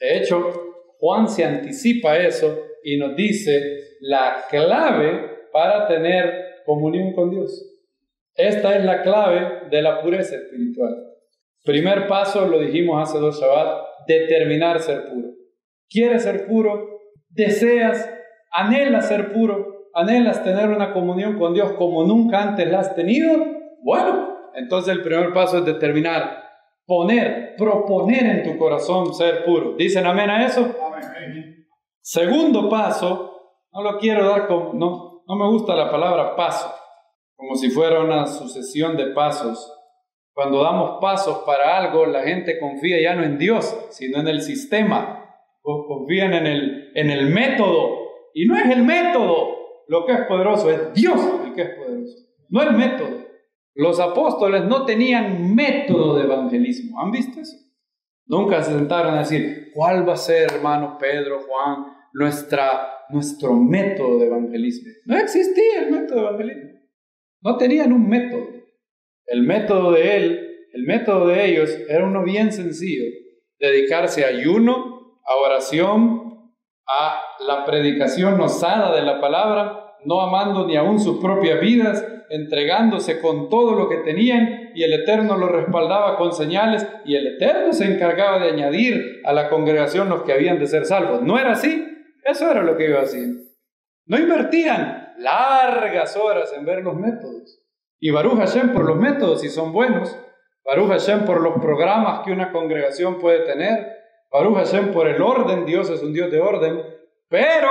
Speaker 1: De hecho, Juan se anticipa a eso y nos dice la clave para tener comunión con Dios. Esta es la clave de la pureza espiritual. Primer paso, lo dijimos hace 2 Shabbat, determinar ser puro. ¿Quieres ser puro? ¿Deseas? ¿Anhelas ser puro? ¿Anhelas tener una comunión con Dios como nunca antes la has tenido? Bueno, entonces el primer paso es determinar, proponer en tu corazón ser puro. ¿Dicen amén a eso? Amén. Segundo paso, no lo quiero dar como, no me gusta la palabra paso, como si fuera una sucesión de pasos. Cuando damos pasos para algo, la gente confía ya no en Dios, sino en el sistema. Confían en el método. Y no es el método lo que es poderoso, es Dios el que es poderoso. No el método. Los apóstoles no tenían método de evangelismo. ¿Han visto eso? Nunca se sentaron a decir, ¿cuál va a ser, hermano Pedro, Juan, nuestro método de evangelismo? No existía el método de evangelismo. No tenían un método. El método de ellos era uno bien sencillo. Dedicarse a ayuno, a oración, a la predicación osada de la palabra, no amando ni aún sus propias vidas, entregándose con todo lo que tenían, y el Eterno los respaldaba con señales, y el Eterno se encargaba de añadir a la congregación los que habían de ser salvos. ¿No era así? Eso era lo que iba haciendo. No invertían largas horas en ver los métodos. Y Baruch Hashem por los métodos, si son buenos. Baruch Hashem por los programas que una congregación puede tener. Baruch Hashem por el orden. Dios es un Dios de orden. Pero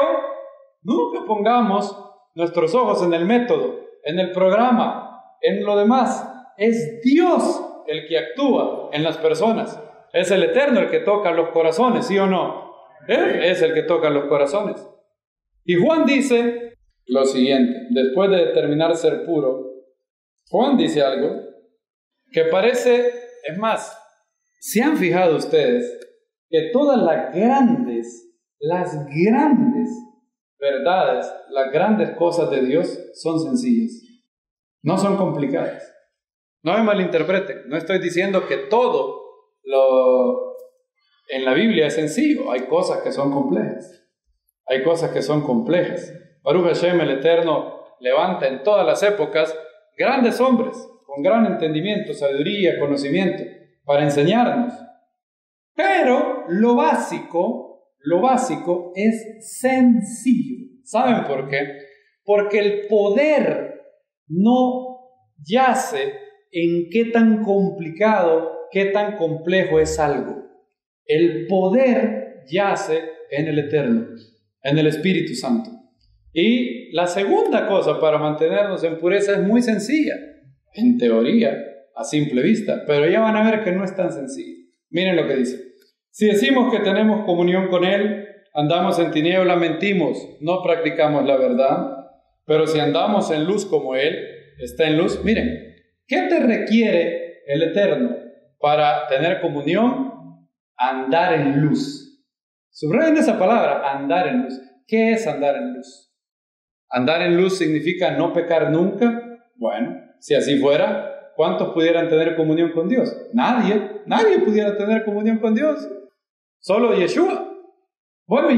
Speaker 1: nunca pongamos nuestros ojos en el método, en el programa, en lo demás. Es Dios el que actúa en las personas. Es el Eterno el que toca los corazones, ¿sí o no? Él es el que toca los corazones. Y Juan dice lo siguiente, después de determinar ser puro, Juan dice algo que parece, es más, ¿se han fijado ustedes que todas las grandes verdades, las grandes cosas de Dios son sencillas? No son complicadas. No me malinterpreten, no estoy diciendo que todo lo en la Biblia es sencillo. Hay cosas que son complejas. Hay cosas que son complejas. Baruch Hashem, el Eterno, levanta en todas las épocas grandes hombres con gran entendimiento, sabiduría, conocimiento para enseñarnos. Pero lo básico es sencillo. ¿Saben por qué? Porque el poder no yace en qué tan complicado, qué tan complejo es algo. El poder yace en el Eterno, en el Espíritu Santo. Y la segunda cosa para mantenernos en pureza es muy sencilla, en teoría, a simple vista, pero ya van a ver que no es tan sencillo. Miren lo que dice. Si decimos que tenemos comunión con Él, andamos en tiniebla, mentimos, no practicamos la verdad. Pero si andamos en luz como Él está en luz, miren, ¿qué te requiere el Eterno para tener comunión? Andar en luz. Subrayen esa palabra, andar en luz. ¿Qué es andar en luz? Andar en luz significa no pecar nunca. Bueno, si así fuera, ¿cuántos pudieran tener comunión con Dios? Nadie pudiera tener comunión con Dios. Solo Yeshua. Bueno, y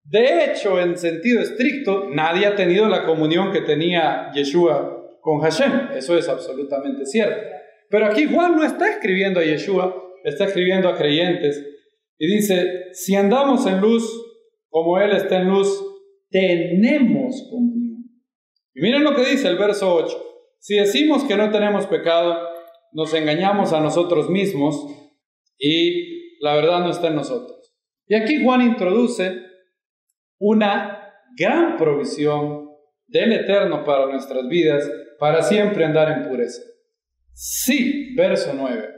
Speaker 1: de hecho, en sentido estricto, nadie ha tenido la comunión que tenía Yeshua con Hashem. Eso es absolutamente cierto. Pero aquí Juan no está escribiendo a Yeshua, está escribiendo a creyentes. Y dice, si andamos en luz, como Él está en luz, tenemos comunión. Y miren lo que dice el verso 8. Si decimos que no tenemos pecado, nos engañamos a nosotros mismos y la verdad no está en nosotros. Y aquí Juan introduce una gran provisión del Eterno para nuestras vidas, para siempre andar en pureza. Sí, verso 9.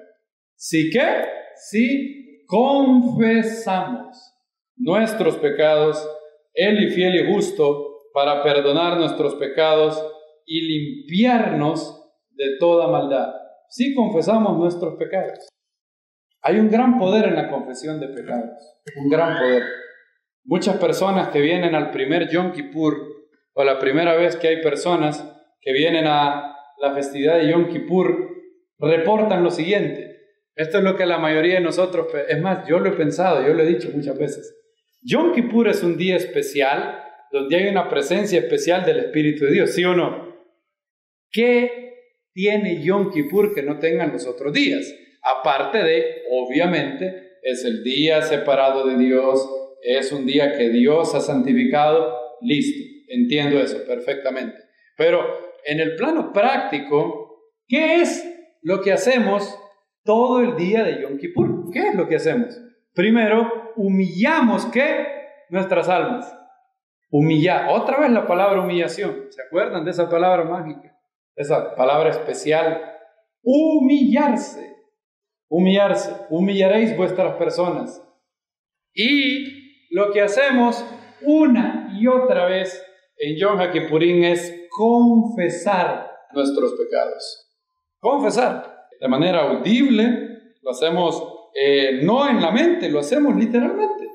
Speaker 1: ¿Sí qué? Si confesamos nuestros pecados, Él es fiel y justo para perdonar nuestros pecados y limpiarnos de toda maldad. Si confesamos nuestros pecados. Hay un gran poder en la confesión de pecados, un gran poder. Muchas personas que vienen al primer Yom Kippur, o la primera vez que hay personas que vienen a la festividad de Yom Kippur, reportan lo siguiente. Esto es lo que la mayoría de nosotros, es más, yo lo he pensado, yo lo he dicho muchas veces. Yom Kippur es un día especial, donde hay una presencia especial del Espíritu de Dios, ¿sí o no? ¿Qué tiene Yom Kippur que no tengan los otros días? Aparte de, obviamente, es el día separado de Dios, es un día que Dios ha santificado, listo, entiendo eso perfectamente. Pero en el plano práctico, ¿qué es lo que hacemos todo el día de Yom Kippur? ¿Qué es lo que hacemos? Primero, humillamos, ¿qué? Nuestras almas. Humillar, otra vez la palabra humillación, ¿se acuerdan de esa palabra mágica? Esa palabra especial, humillarse, humillaréis vuestras personas. Y lo que hacemos una y otra vez en Yom HaKippurim es confesar nuestros pecados. Confesar de manera audible, lo hacemos no en la mente, lo hacemos literalmente.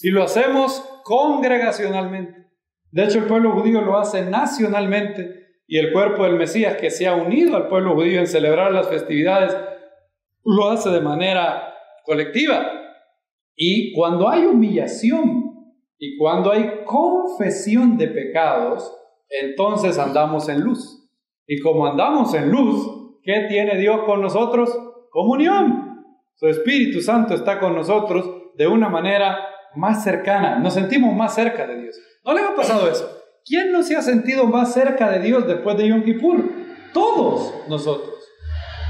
Speaker 1: Y lo hacemos congregacionalmente. De hecho, el pueblo judío lo hace nacionalmente y el cuerpo del Mesías, que se ha unido al pueblo judío en celebrar las festividades, lo hace de manera colectiva. Y cuando hay humillación y cuando hay confesión de pecados, entonces andamos en luz. Y como andamos en luz, ¿qué tiene Dios con nosotros? Comunión. Su Espíritu Santo está con nosotros de una manera más cercana. Nos sentimos más cerca de Dios. ¿No les ha pasado eso? ¿Quién no se ha sentido más cerca de Dios después de Yom Kippur? Todos nosotros.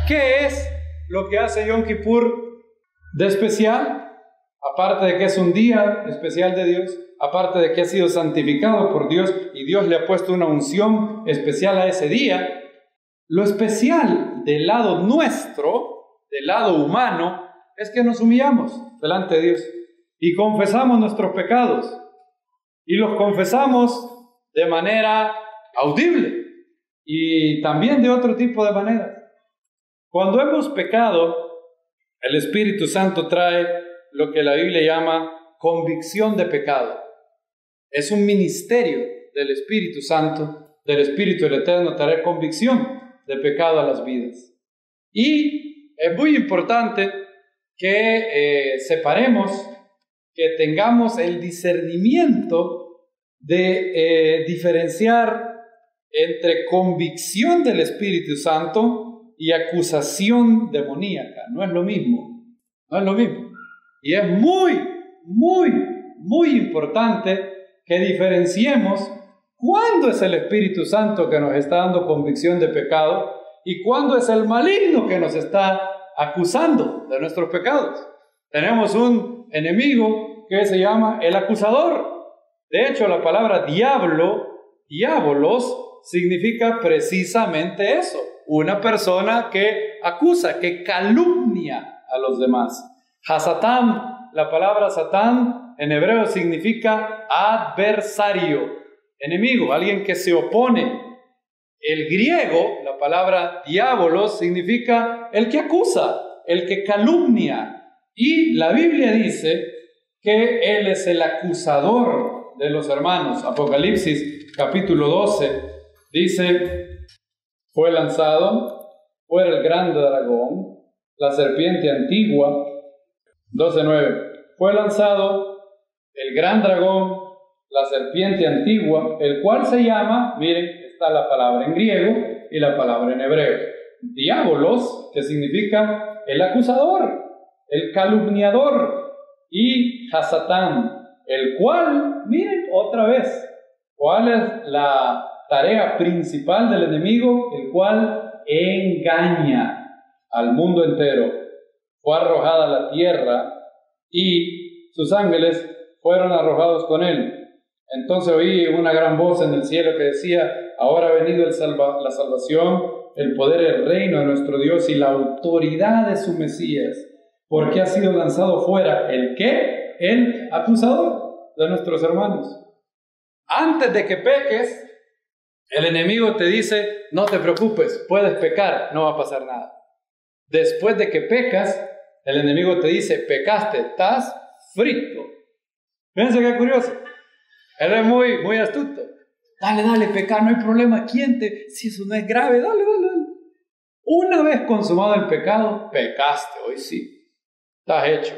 Speaker 1: ¿Qué es lo que hace Yom Kippur de especial? Aparte de que es un día especial de Dios, aparte de que ha sido santificado por Dios y Dios le ha puesto una unción especial a ese día, lo especial del lado nuestro, del lado humano, es que nos humillamos delante de Dios y confesamos nuestros pecados y los confesamos de manera audible y también de otro tipo de maneras. Cuando hemos pecado, el Espíritu Santo trae lo que la Biblia llama convicción de pecado. Es un ministerio del Espíritu Santo, del Espíritu del Eterno, traer convicción de pecado a las vidas. Y es muy importante que separemos, que tengamos el discernimiento de diferenciar entre convicción del Espíritu Santo y acusación demoníaca. No es lo mismo, no es lo mismo. Y es muy importante que diferenciemos cuándo es el Espíritu Santo que nos está dando convicción de pecado y cuándo es el maligno que nos está acusando de nuestros pecados. Tenemos un enemigo que se llama el acusador. De hecho, la palabra diabolos, significa precisamente eso. Una persona que acusa, que calumnia a los demás. Hasatán, la palabra Satán en hebreo significa adversario, enemigo, alguien que se opone. El griego, la palabra diabolos, significa el que acusa, el que calumnia. Y la Biblia dice que Él es el acusador de los hermanos. Apocalipsis capítulo 12 dice: fue lanzado fuera el gran dragón, la serpiente antigua. 12:9. Fue lanzado el gran dragón, la serpiente antigua, el cual se llama, miren, está la palabra en griego y la palabra en hebreo, diabolos, que significa el acusador, el calumniador, y Hasatán, el cual, miren otra vez, ¿cuál es la tarea principal del enemigo? El cual engaña al mundo entero. Fue arrojada a la tierra y sus ángeles fueron arrojados con él. Entonces oí una gran voz en el cielo que decía: ahora ha venido la salvación, el poder, el reino de nuestro Dios y la autoridad de su Mesías, porque ha sido lanzado fuera ¿el qué? El acusador de nuestros hermanos. Antes de que peques, el enemigo te dice: no te preocupes, puedes pecar, no va a pasar nada. Después de que pecas, el enemigo te dice: pecaste, estás frito. Fíjense qué curioso. Él es muy astuto. Dale, pecar, no hay problema. Si eso no es grave, dale. Una vez consumado el pecado, pecaste, hoy sí. Estás hecho.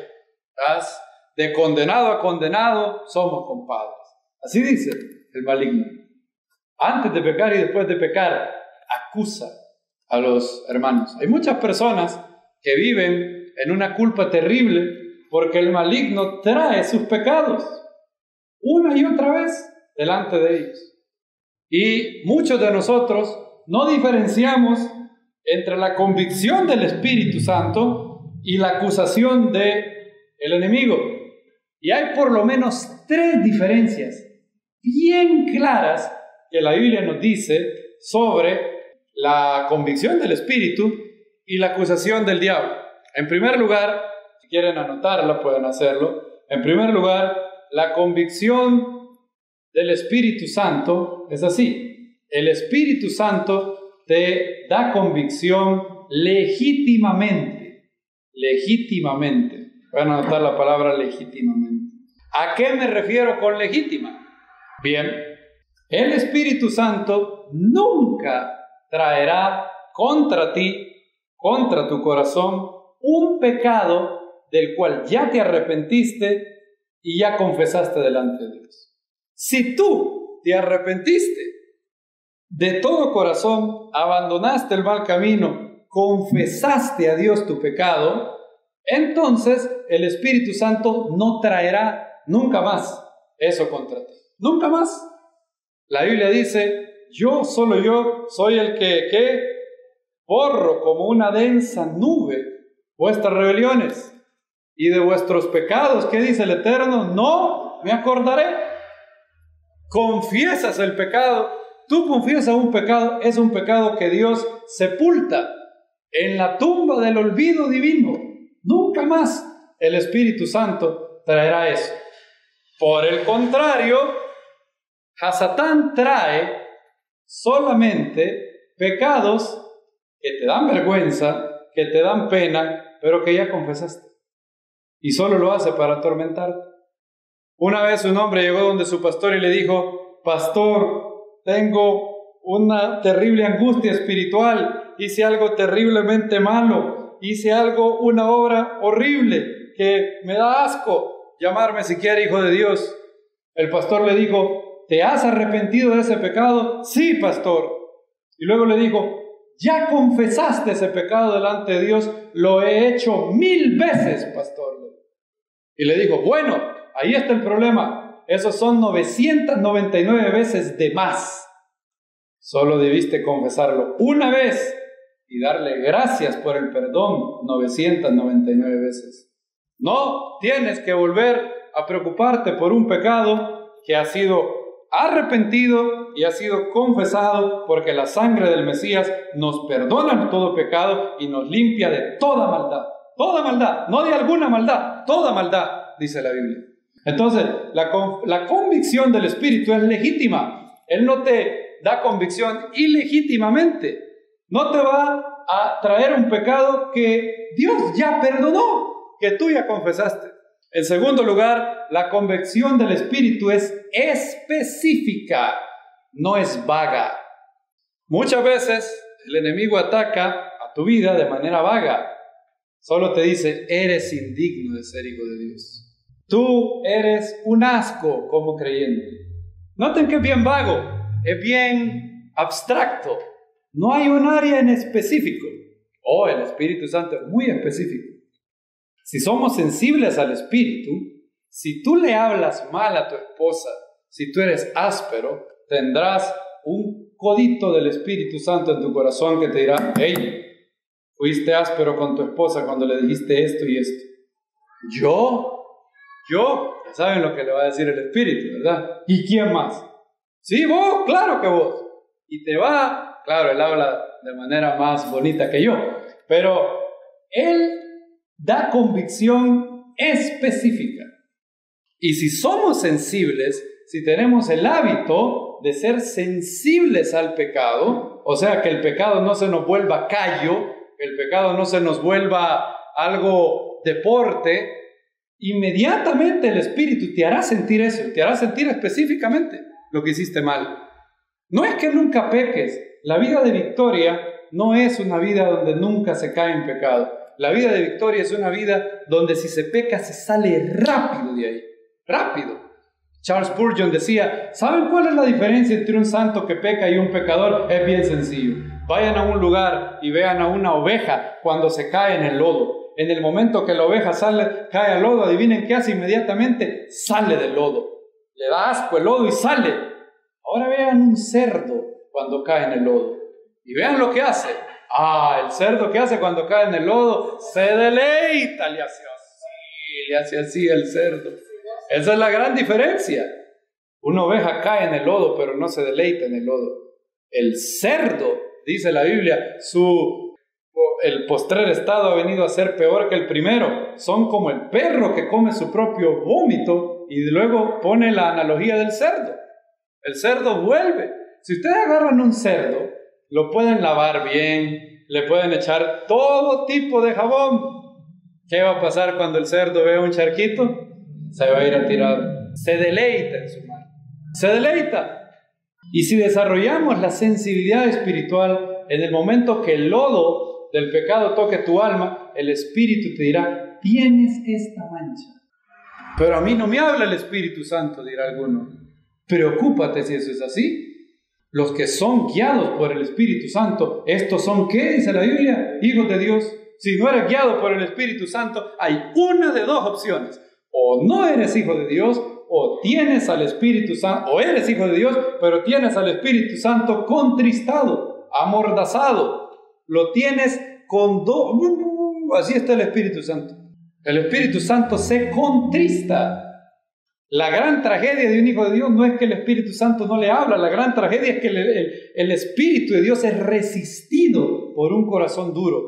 Speaker 1: Estás de condenado a condenado, somos compadres. Así dice el maligno. Antes de pecar y después de pecar, acusa a los hermanos. Hay muchas personas que viven en una culpa terrible porque el maligno trae sus pecados una y otra vez delante de ellos. Y muchos de nosotros no diferenciamos entre la convicción del Espíritu Santo y la acusación del enemigo. Y hay por lo menos 3 diferencias bien claras que la Biblia nos dice sobre la convicción del Espíritu y la acusación del diablo. En primer lugar, si quieren anotarla, pueden hacerlo. En primer lugar, la convicción del Espíritu Santo es así. El Espíritu Santo te da convicción legítimamente. Legítimamente. Voy a anotar la palabra legítimamente. ¿A qué me refiero con legítima? Bien, el Espíritu Santo nunca traerá contra ti, contra tu corazón, un pecado del cual ya te arrepentiste y ya confesaste delante de Dios. Si tú te arrepentiste de todo corazón, abandonaste el mal camino, confesaste a Dios tu pecado, entonces el Espíritu Santo no traerá nunca más eso contra ti. Nunca más. La Biblia dice: solo yo, soy el que borro como una densa nube vuestras rebeliones y de vuestros pecados. ¿Qué dice el Eterno? No me acordaré. Confiesas el pecado. Tú confiesas un pecado, es un pecado que Dios sepulta en la tumba del olvido divino. Nunca más el Espíritu Santo traerá eso. Por el contrario, Hasatán trae solamente pecados que te dan vergüenza, que te dan pena, pero que ya confesaste. Y solo lo hace para atormentarte. Una vez un hombre llegó donde su pastor y le dijo: pastor, tengo una terrible angustia espiritual, hice algo terriblemente malo, hice una obra horrible que me da asco llamarme siquiera hijo de Dios. El pastor le dijo: ¿te has arrepentido de ese pecado? Sí, pastor. Y luego le dijo: ya confesaste ese pecado delante de Dios. Lo he hecho 1000 veces, pastor. Y le dijo: bueno, ahí está el problema. Esos son 999 veces de más. Solo debiste confesarlo una vez y darle gracias por el perdón 999 veces. No tienes que volver a preocuparte por un pecado que ha sido arrepentido y ha sido confesado, porque la sangre del Mesías nos perdona todo pecado y nos limpia de toda maldad. Toda maldad, no de alguna maldad, toda maldad, dice la Biblia. Entonces, la convicción del Espíritu es legítima. Él no te da convicción ilegítimamente. No te va a traer un pecado que Dios ya perdonó, que tú ya confesaste. En segundo lugar, la convicción del Espíritu es específica, no es vaga. Muchas veces el enemigo ataca a tu vida de manera vaga. Solo te dice, eres indigno de ser hijo de Dios. Tú eres un asco como creyente. Noten que es bien vago, es bien abstracto. No hay un área en específico. El Espíritu Santo es muy específico. Si somos sensibles al Espíritu, si tú le hablas mal a tu esposa, si tú eres áspero, tendrás un codito del Espíritu Santo en tu corazón que te dirá, hey, fuiste áspero con tu esposa cuando le dijiste esto y esto. Yo, ya saben lo que le va a decir el Espíritu, ¿verdad? ¿Y quién más? Sí, vos, claro que vos. Y te va, claro, él habla de manera más bonita que yo, pero él da convicción específica. Y si somos sensibles, si tenemos el hábito de ser sensibles al pecado, o sea, que el pecado no se nos vuelva callo, que el pecado no se nos vuelva algo deporte, inmediatamente el Espíritu te hará sentir eso, te hará sentir específicamente lo que hiciste mal. No es que nunca peques. La vida de victoria no es una vida donde nunca se cae en pecado. La vida de victoria es una vida donde si se peca se sale rápido de ahí. Rápido. Charles Spurgeon decía, ¿saben cuál es la diferencia entre un santo que peca y un pecador? Es bien sencillo. Vayan a un lugar y vean a una oveja cuando se cae en el lodo. En el momento que la oveja cae al lodo, adivinen qué hace inmediatamente, sale del lodo. Le da asco el lodo y sale. Ahora vean un cerdo cuando cae en el lodo. Y vean lo que hace. El cerdo que hace cuando cae en el lodo, se deleita, le hace así el cerdo. Esa es la gran diferencia. Una oveja cae en el lodo, pero no se deleita en el lodo. El cerdo, dice la Biblia, el postrer estado ha venido a ser peor que el primero. Son como el perro que come su propio vómito y luego pone la analogía del cerdo. El cerdo vuelve. Si ustedes agarran un cerdo, lo pueden lavar bien, le pueden echar todo tipo de jabón. ¿Qué va a pasar cuando el cerdo vea un charquito? Se va a ir a tirar. Se deleita en su mano. Se deleita. Y si desarrollamos la sensibilidad espiritual, en el momento que el lodo del pecado toque tu alma, el Espíritu te dirá, tienes esta mancha. Pero a mí no me habla el Espíritu Santo, dirá alguno. Preocúpate si eso es así. Los que son guiados por el Espíritu Santo, ¿estos son qué? Dice la Biblia, hijos de Dios. Si no eres guiado por el Espíritu Santo, hay una de dos opciones. O no eres hijo de Dios, o tienes al Espíritu Santo, o eres hijo de Dios, pero tienes al Espíritu Santo contristado, amordazado. Lo tienes con así está el Espíritu Santo. El Espíritu Santo se contrista. La gran tragedia de un hijo de Dios no es que el Espíritu Santo no le habla. La gran tragedia es que el Espíritu de Dios es resistido por un corazón duro.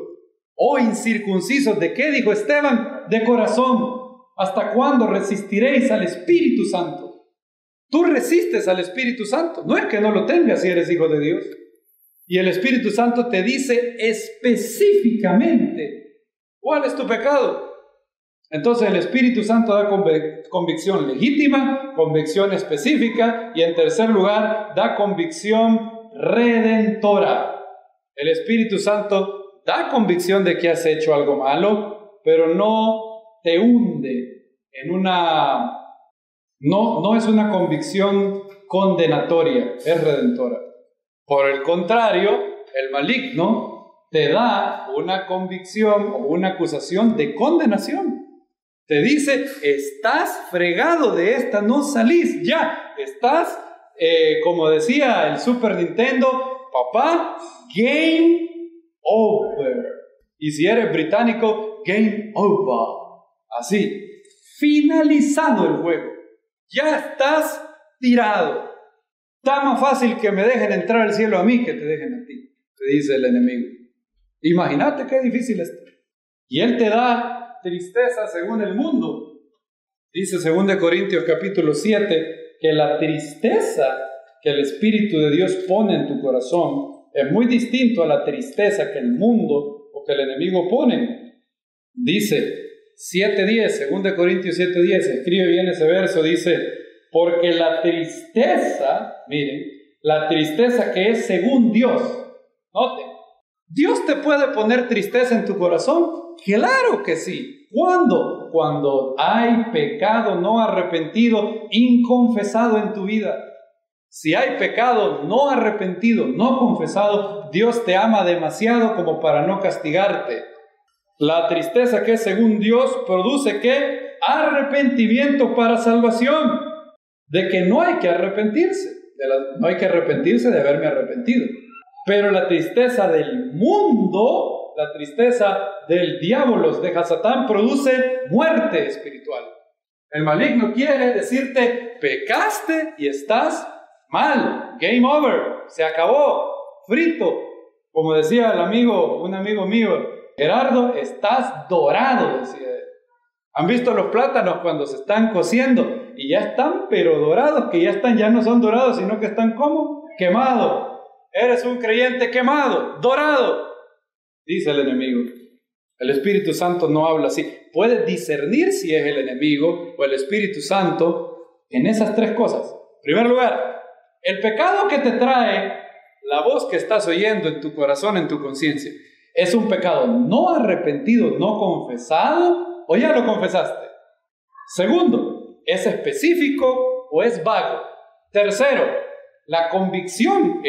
Speaker 1: Incircuncisos, ¿de qué dijo Esteban? De corazón. ¿Hasta cuándo resistiréis al Espíritu Santo? Tú resistes al Espíritu Santo. No es que no lo tengas si eres hijo de Dios. Y el Espíritu Santo te dice específicamente cuál es tu pecado. Entonces el Espíritu Santo da convicción legítima, convicción específica y en tercer lugar da convicción redentora. El Espíritu Santo da convicción de que has hecho algo malo, pero no te hunde en no es una convicción condenatoria, es redentora. Por el contrario, el maligno te da una convicción o una acusación de condenación. Te dice, estás fregado de esta, no salís ya. Estás, como decía el Super Nintendo, papá, game over. Y si eres británico, game over. Así, finalizado el juego. Ya estás tirado. Está más fácil que me dejen entrar al cielo a mí que te dejen a ti, te dice el enemigo. Imagínate qué difícil es. Y él te da tristeza según el mundo. Dice 2 Corintios capítulo 7 que la tristeza que el Espíritu de Dios pone en tu corazón es muy distinto a la tristeza que el mundo o que el enemigo pone. Dice 7:10, 2 Corintios 7:10, escribe bien ese verso, dice, porque la tristeza, miren, la tristeza que es según Dios, noten, ¿Dios te puede poner tristeza en tu corazón? Claro que sí. ¿Cuándo? Cuando hay pecado no arrepentido, inconfesado en tu vida. Si hay pecado no arrepentido, no confesado, Dios te ama demasiado como para no castigarte. La tristeza que es según Dios produce ¿qué? Arrepentimiento para salvación. De que no hay que arrepentirse. No hay que arrepentirse de haberme arrepentido. Pero la tristeza del mundo, la tristeza del diablo, de Satán, produce muerte espiritual. El maligno quiere decirte, pecaste y estás mal. Game over. Se acabó. Frito. Como decía un amigo mío, Gerardo, estás dorado, decía él. ¿Han visto los plátanos cuando se están cociendo? Y ya están, pero dorados, que ya no son dorados, sino que están como quemados. Eres un creyente quemado, dorado, dice el enemigo. El Espíritu Santo no habla así. Puedes discernir si es el enemigo o el Espíritu Santo en esas tres cosas. En primer lugar, el pecado que te trae la voz que estás oyendo en tu corazón, en tu conciencia, ¿es un pecado no arrepentido, no confesado o ya lo confesaste? Segundo, ¿es específico o es vago? Tercero, la convicción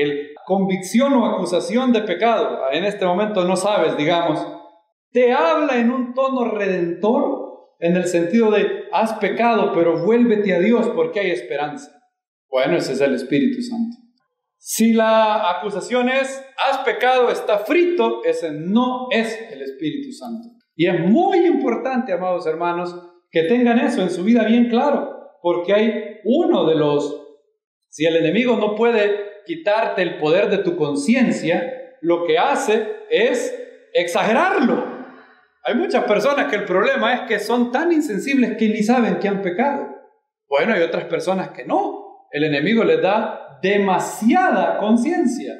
Speaker 1: o acusación de pecado, en este momento no sabes, digamos, te habla en un tono redentor, en el sentido de, has pecado, pero vuélvete a Dios porque hay esperanza. Bueno, ese es el Espíritu Santo. Si la acusación es, has pecado, está frito, ese no es el Espíritu Santo. Y es muy importante, amados hermanos, que tengan eso en su vida bien claro, porque hay si el enemigo no puede quitarte el poder de tu conciencia, lo que hace es exagerarlo. Hay muchas personas que el problema es que son tan insensibles que ni saben que han pecado. Bueno, hay otras personas que no. El enemigo les da demasiada conciencia.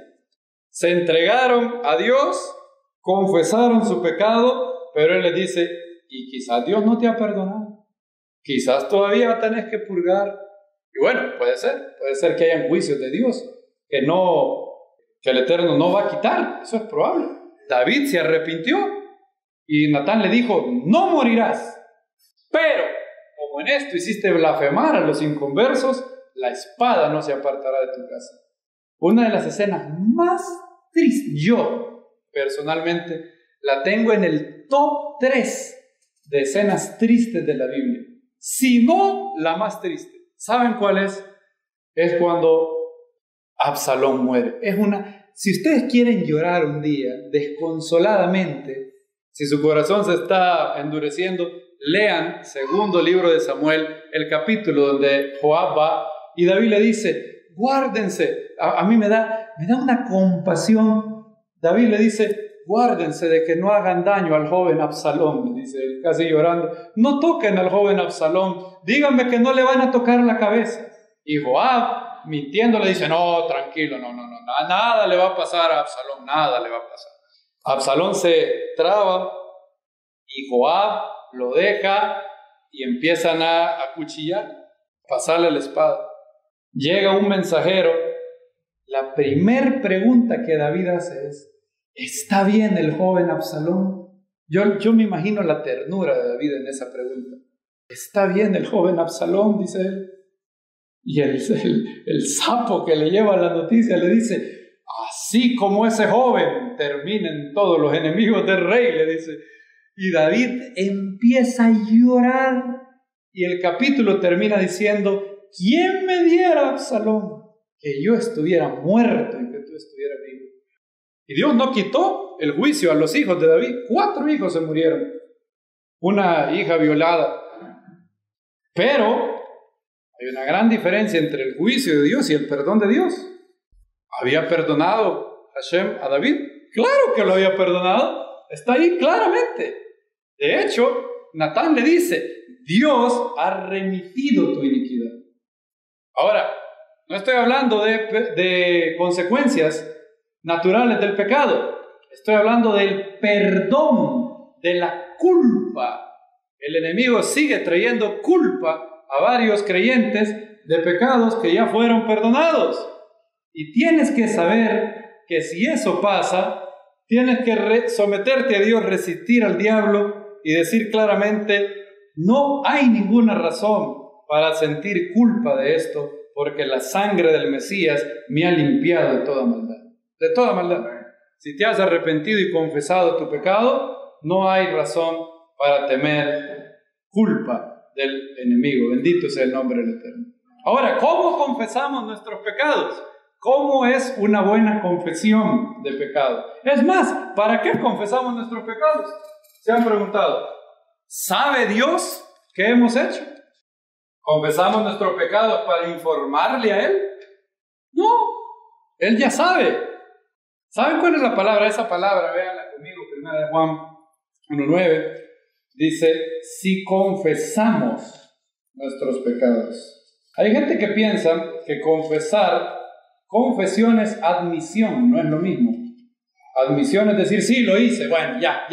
Speaker 1: Se entregaron a Dios, confesaron su pecado, pero Él les dice, y quizás Dios no te ha perdonado. Quizás todavía tenés que purgar. Y bueno, puede ser que hayan juicios de Dios que el Eterno no va a quitar. Eso es probable. David se arrepintió y Natán le dijo, no morirás. Pero, como en esto hiciste blasfemar a los inconversos, la espada no se apartará de tu casa. Una de las escenas más tristes, yo personalmente la tengo en el top 3 de escenas tristes de la Biblia. Si no la más triste. ¿Saben cuál es? Es cuando Absalón muere. Si ustedes quieren llorar un día desconsoladamente, si su corazón se está endureciendo, lean 2 libro de Samuel, el capítulo donde Joab va y David le dice, guárdense. A mí me da una compasión. David le dice, guárdense de que no hagan daño al joven Absalón, me dice él, casi llorando. No toquen al joven Absalón, díganme que no le van a tocar la cabeza. Y Joab, mintiendo, le dice, no, tranquilo, no, nada le va a pasar a Absalón, nada le va a pasar. Absalón se traba y Joab lo deja y empiezan a acuchillar, pasarle la espada. Llega un mensajero. La primer pregunta que David hace es, ¿está bien el joven Absalón? Yo me imagino la ternura de David en esa pregunta. ¿Está bien el joven Absalón? Dice él. Y el sapo que le lleva la noticia le dice, así como ese joven terminen todos los enemigos del rey, le dice. Y David empieza a llorar y el capítulo termina diciendo, ¿quién me diera, Absalón, que yo estuviera muerto y que tú estuvieras vivo? Y Dios no quitó el juicio a los hijos de David. 4 hijos se murieron. Una hija violada. Pero hay una gran diferencia entre el juicio de Dios y el perdón de Dios. ¿Había perdonado Hashem a David? Claro que lo había perdonado. Está ahí claramente. De hecho, Natán le dice, Dios ha remitido tu iniquidad. Ahora, no estoy hablando de consecuencias naturales del pecado. Estoy hablando del perdón, de la culpa. El enemigo sigue trayendo culpa a varios creyentes de pecados que ya fueron perdonados. Y tienes que saber que si eso pasa, tienes que someterte a Dios, resistir al diablo y decir claramente, no hay ninguna razón para sentir culpa de esto, porque la sangre del Mesías me ha limpiado de toda maldad. De toda maldad. Si te has arrepentido y confesado tu pecado, no hay razón para temer culpa del enemigo. Bendito sea el nombre del Eterno. Ahora, ¿cómo confesamos nuestros pecados? ¿Cómo es una buena confesión de pecado? Es más, ¿para qué confesamos nuestros pecados? ¿Se han preguntado? ¿Sabe Dios qué hemos hecho? ¿Confesamos nuestros pecados para informarle a Él? No, Él ya sabe. ¿Saben cuál es la palabra? Esa palabra, véanla conmigo, 1 Juan 1:9. Dice, si confesamos nuestros pecados. Hay gente que piensa que confesión es admisión, no es lo mismo. Admisión es decir, sí, lo hice, bueno, ya,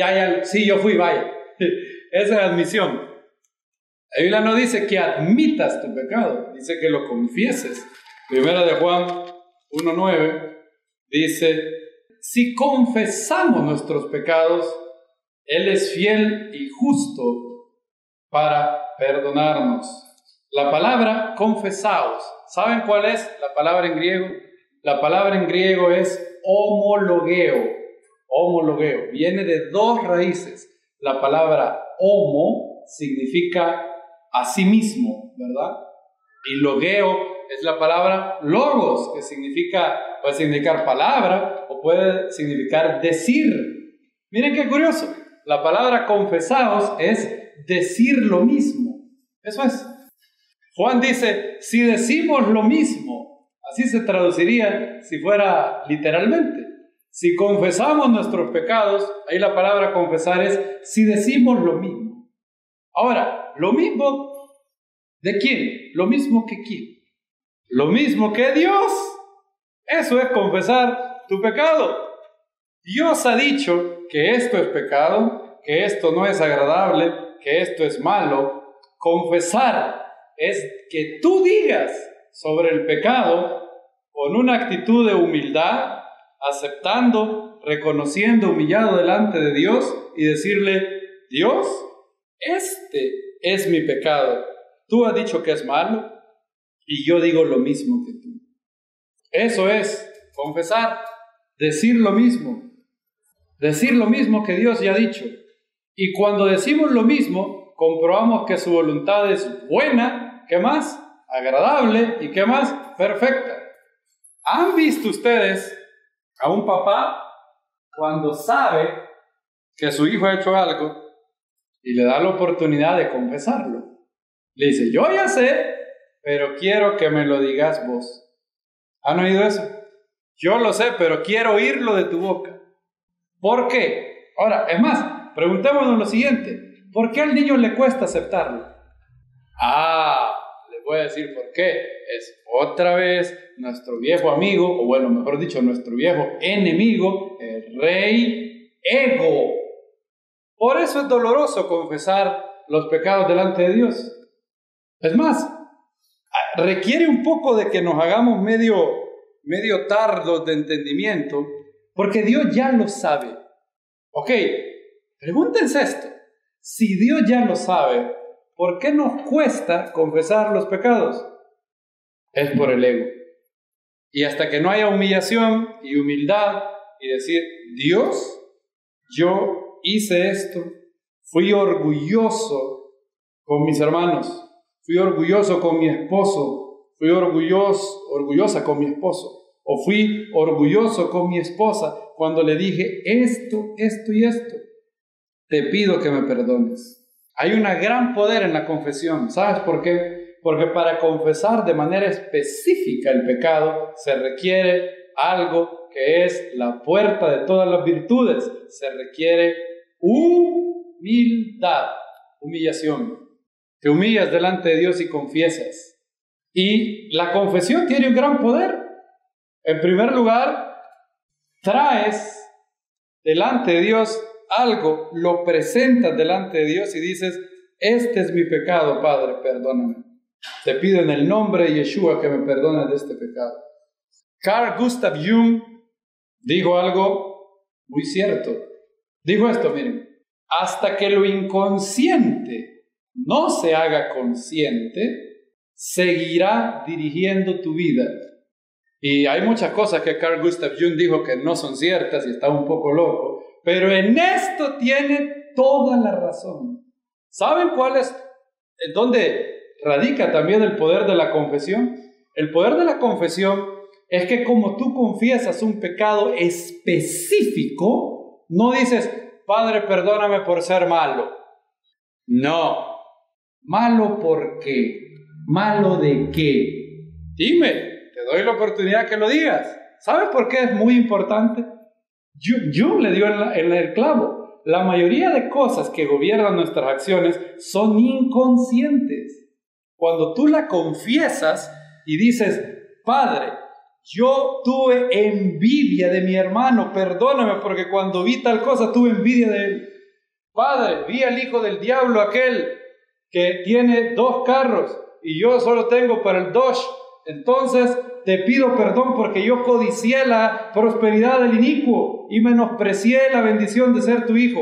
Speaker 1: sí, yo fui, vaya. Esa es admisión. La Biblia no dice que admitas tu pecado, dice que lo confieses. 1 Juan 1:9 dice, si confesamos nuestros pecados, Él es fiel y justo para perdonarnos. La palabra confesaos, ¿saben cuál es la palabra en griego? La palabra en griego es homologeo. Homologeo. Viene de dos raíces. La palabra homo significa a sí mismo, ¿verdad? Y logeo es la palabra logos, que puede significar palabra o puede significar decir. Miren qué curioso. La palabra confesaos es decir lo mismo. Eso es. Juan dice, si decimos lo mismo, así se traduciría si fuera literalmente. Si confesamos nuestros pecados, ahí la palabra confesar es si decimos lo mismo. Ahora, ¿lo mismo de quién? ¿Lo mismo que quién? Lo mismo que Dios. Eso es confesar tu pecado. Dios ha dicho que esto es pecado, que esto no es agradable, que esto es malo. Confesar es que tú digas sobre el pecado con una actitud de humildad, aceptando, reconociendo, humillado delante de Dios y decirle, Dios, este es mi pecado. Tú has dicho que es malo y yo digo lo mismo que tú. Eso es confesar, decir lo mismo que Dios ya ha dicho. Y cuando decimos lo mismo, comprobamos que su voluntad es buena, ¿qué más? Agradable y ¿qué más? Perfecta. ¿Han visto ustedes a un papá cuando sabe que su hijo ha hecho algo y le da la oportunidad de confesarlo? Le dice, yo ya sé, pero quiero que me lo digas vos. ¿Han oído eso? Yo lo sé, pero quiero oírlo de tu boca. ¿Por qué? Ahora, es más, preguntémonos lo siguiente. ¿Por qué al niño le cuesta aceptarlo? Les voy a decir por qué. Es otra vez nuestro viejo amigo, o bueno, mejor dicho, nuestro viejo enemigo, el rey ego. Por eso es doloroso confesar los pecados delante de Dios. Es más, requiere un poco de que nos hagamos medio tardos de entendimiento, porque Dios ya lo sabe. Ok, pregúntense esto. Si Dios ya lo sabe, ¿por qué nos cuesta confesar los pecados? Es por el ego. Y hasta que no haya humillación y humildad y decir, Dios, yo hice esto, fui orgulloso con mis hermanos, fui orgulloso con mi esposo, fui orgullosa con mi esposo, o fui orgulloso con mi esposa cuando le dije esto y esto. Te pido que me perdones. Hay un gran poder en la confesión. ¿Sabes por qué? Porque para confesar de manera específica el pecado se requiere algo que es la puerta de todas las virtudes. Se requiere humildad. humillación. Te humillas delante de Dios y confiesas. Y la confesión tiene un gran poder. En primer lugar, traes delante de Dios algo, lo presentas delante de Dios y dices: este es mi pecado, Padre, perdóname. Te pido en el nombre de Yeshua que me perdones de este pecado. Carl Gustav Jung dijo algo muy cierto. Dijo esto, miren: hasta que lo inconsciente no se haga consciente, seguirá dirigiendo tu vida. Y hay muchas cosas que Carl Gustav Jung dijo que no son ciertas y está un poco loco, pero en esto tiene toda la razón. ¿Saben cuál es? ¿Dónde radica también el poder de la confesión? El poder de la confesión es que como tú confiesas un pecado específico, no dices: Padre, perdóname por ser malo. No. ¿Malo por qué? ¿Malo de qué? Dime, te doy la oportunidad que lo digas. ¿Sabes por qué es muy importante? Jung le dio en el clavo. La mayoría de cosas que gobiernan nuestras acciones son inconscientes. Cuando tú la confiesas y dices: Padre, yo tuve envidia de mi hermano, perdóname porque cuando vi tal cosa tuve envidia de él. Padre, vi al hijo del diablo aquel que tiene 2 carros y yo solo tengo para el Dodge. Entonces te pido perdón porque yo codicié la prosperidad del inicuo y menosprecié la bendición de ser tu hijo.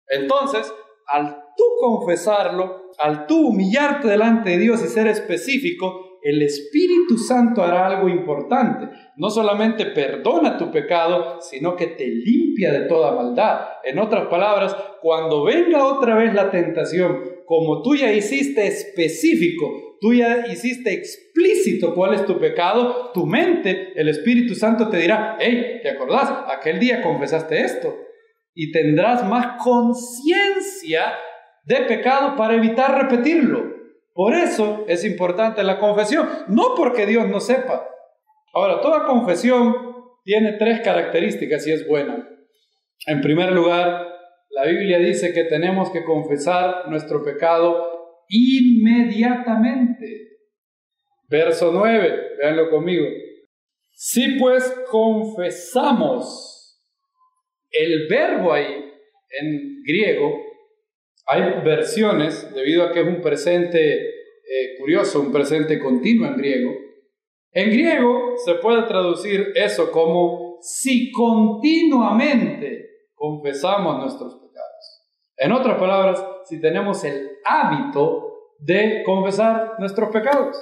Speaker 1: Entonces, al tú confesarlo, al tú humillarte delante de Dios y ser específico, el Espíritu Santo hará algo importante. No solamente perdona tu pecado, sino que te limpia de toda maldad. En otras palabras, cuando venga otra vez la tentación, como tú ya hiciste específico, tú ya hiciste explícito cuál es tu pecado, tu mente, el Espíritu Santo te dirá: hey, ¿te acordás? Aquel día confesaste esto. Y tendrás más conciencia de pecado para evitar repetirlo. Por eso es importante la confesión, no porque Dios no sepa. Ahora, toda confesión tiene 3 características y es buena. En primer lugar, la Biblia dice que tenemos que confesar nuestro pecado inmediatamente. Verso 9, véanlo conmigo. Si pues confesamos, el verbo ahí en griego, hay versiones, debido a que es un presente curioso, un presente continuo en griego. En griego se puede traducir eso como: si continuamente confesamos nuestros pecados. En otras palabras, si tenemos el hábito de confesar nuestros pecados.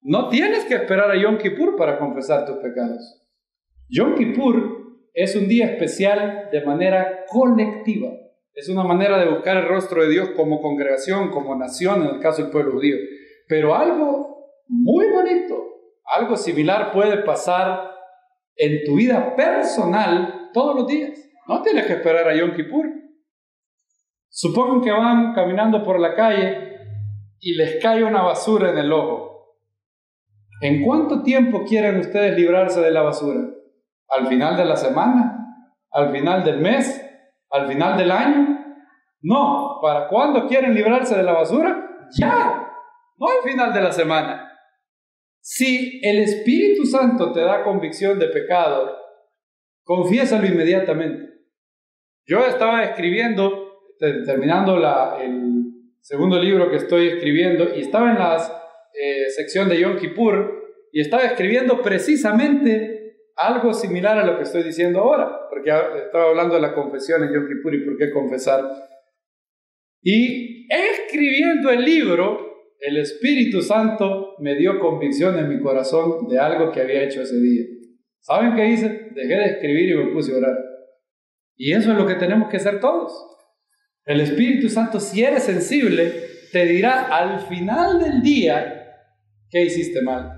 Speaker 1: No tienes que esperar a Yom Kippur para confesar tus pecados. Yom Kippur es un día especial de manera colectiva. Es una manera de buscar el rostro de Dios como congregación, como nación, en el caso del pueblo judío. Pero algo muy bonito, algo similar puede pasar en tu vida personal todos los días. No tienes que esperar a Yom Kippur. Supongan que van caminando por la calle y les cae una basura en el ojo. ¿En cuánto tiempo quieren ustedes librarse de la basura? ¿Al final de la semana? ¿Al final del mes? ¿Al final del año? No. ¿Para cuándo quieren librarse de la basura? ¡Ya! No al final de la semana. Si el Espíritu Santo te da convicción de pecado, confiésalo inmediatamente. Yo estaba escribiendo, terminando el segundo libro que estoy escribiendo, y estaba en la sección de Yom Kippur, y estaba escribiendo precisamente algo similar a lo que estoy diciendo ahora, porque estaba hablando de la confesión en Yom Kippur y por qué confesar. Y escribiendo el libro, el Espíritu Santo me dio convicción en mi corazón de algo que había hecho ese día. ¿Saben qué hice? Dejé de escribir y me puse a orar. Y eso es lo que tenemos que hacer todos. El Espíritu Santo, si eres sensible, te dirá al final del día qué hiciste mal.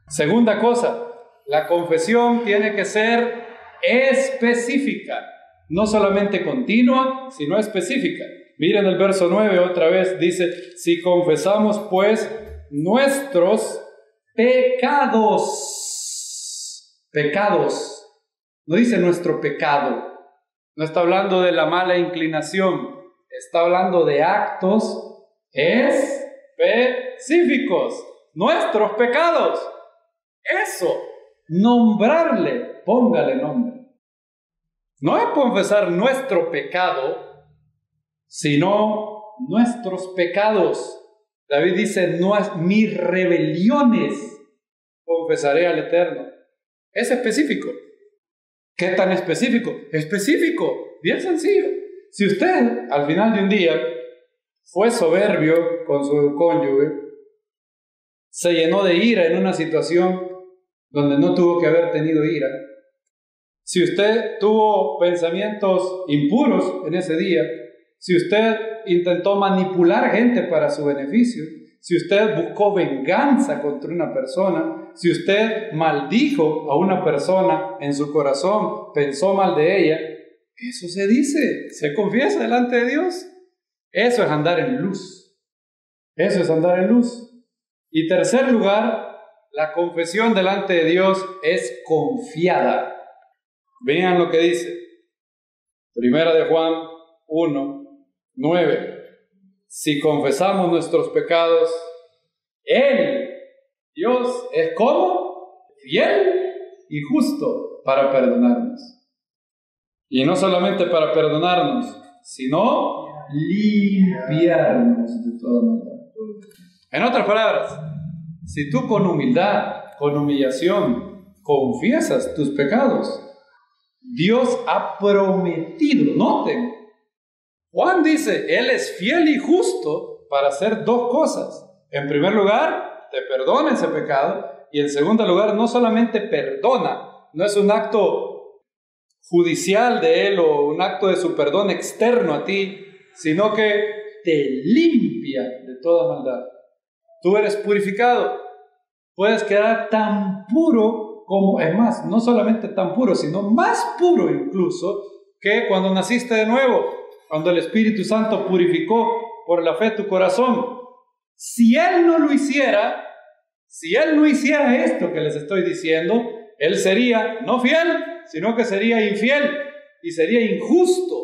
Speaker 1: Segunda cosa, la confesión tiene que ser específica, no solamente continua, sino específica. Miren el verso 9 otra vez, dice: si confesamos pues nuestros pecados, no dice nuestro pecado, no está hablando de la mala inclinación, está hablando de actos específicos, nuestros pecados. Eso, nombrarle, póngale nombre. No es confesar nuestro pecado, sino nuestros pecados. David dice, no es mis rebeliones confesaré al Eterno. Es específico. ¿Qué tan específico? Específico, bien sencillo. Si usted al final de un día fue soberbio con su cónyuge, se llenó de ira en una situación donde no tuvo que haber tenido ira, si usted tuvo pensamientos impuros en ese día, si usted intentó manipular gente para su beneficio, si usted buscó venganza contra una persona, si usted maldijo a una persona en su corazón, pensó mal de ella, eso se dice, se confiesa delante de Dios. Eso es andar en luz. Eso es andar en luz. Y tercer lugar, la confesión delante de Dios es confiada. Vean lo que dice. Primera de Juan 1:9. Si confesamos nuestros pecados, Él, Dios, es como fiel y justo para perdonarnos. Y no solamente para perdonarnos, sino limpiarnos de toda maldad. En otras palabras, si tú con humildad, con humillación, confiesas tus pecados, Dios ha prometido, noten, Juan dice, Él es fiel y justo para hacer dos cosas. En primer lugar, te perdona ese pecado, y en segundo lugar, no solamente perdona, no es un acto judicial de Él o un acto de su perdón externo a ti, sino que te limpia de toda maldad. Tú eres purificado, puedes quedar tan puro como, es más, no solamente tan puro, sino más puro incluso que cuando naciste de nuevo, cuando el Espíritu Santo purificó por la fe tu corazón. Si Él no lo hiciera, si Él no hiciera esto que les estoy diciendo, Él sería no fiel, sino que sería infiel y sería injusto.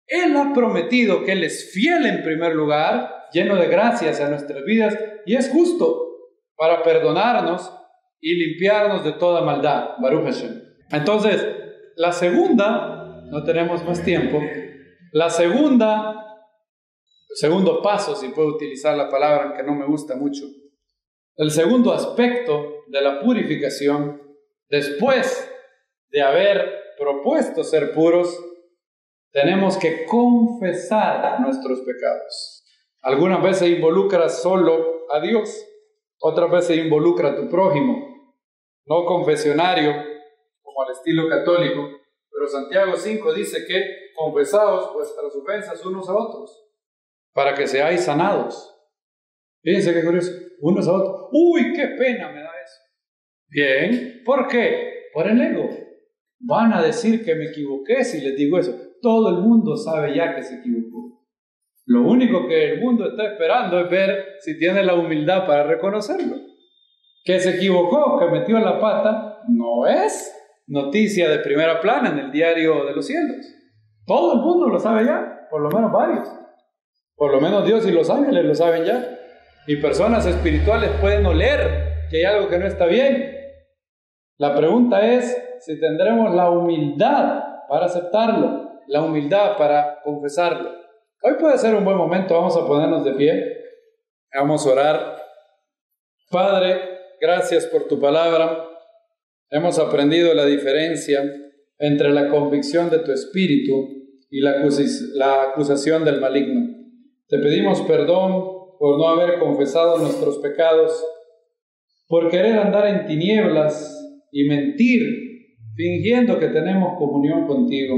Speaker 1: Él ha prometido que Él es fiel en primer lugar, lleno de gracias a nuestras vidas, y es justo para perdonarnos y limpiarnos de toda maldad. Baruch Hashem. Entonces, la segunda, no tenemos más tiempo, segundo paso, si puedo utilizar la palabra, aunque no me gusta mucho, el segundo aspecto de la purificación, después de haber propuesto ser puros, tenemos que confesar nuestros pecados. Algunas veces involucra solo a Dios, otras veces involucra a tu prójimo, no confesionario, como al estilo católico, pero Santiago 5 dice que confesaos vuestras ofensas unos a otros, para que seáis sanados. Fíjense qué curioso, unos a otros. ¡Uy, qué pena me da eso! Bien, ¿por qué? Por el ego. Van a decir que me equivoqué si les digo eso. Todo el mundo sabe ya que se equivocó. Lo único que el mundo está esperando es ver si tiene la humildad para reconocerlo. Que se equivocó, que metió la pata, no es noticia de primera plana en el diario de los cielos. Todo el mundo lo sabe ya, por lo menos varios. Por lo menos Dios y los ángeles lo saben ya. Y personas espirituales pueden oler que hay algo que no está bien. La pregunta es si tendremos la humildad para aceptarlo, la humildad para confesarlo. Hoy puede ser un buen momento, vamos a ponernos de pie, vamos a orar. Padre, gracias por tu palabra. Hemos aprendido la diferencia entre la convicción de tu espíritu y la acusación del maligno. Te pedimos perdón por no haber confesado nuestros pecados, por querer andar en tinieblas y mentir, fingiendo que tenemos comunión contigo.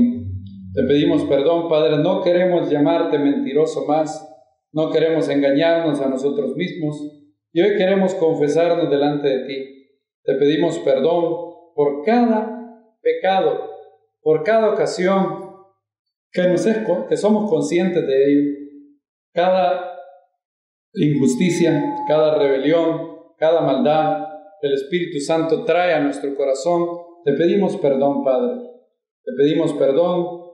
Speaker 1: Te pedimos perdón, Padre, no queremos llamarte mentiroso más, no queremos engañarnos a nosotros mismos, y hoy queremos confesarnos delante de ti. Te pedimos perdón por cada pecado, por cada ocasión que somos conscientes de ello, cada injusticia, cada rebelión, cada maldad que el Espíritu Santo trae a nuestro corazón. Te pedimos perdón, Padre. Te pedimos perdón.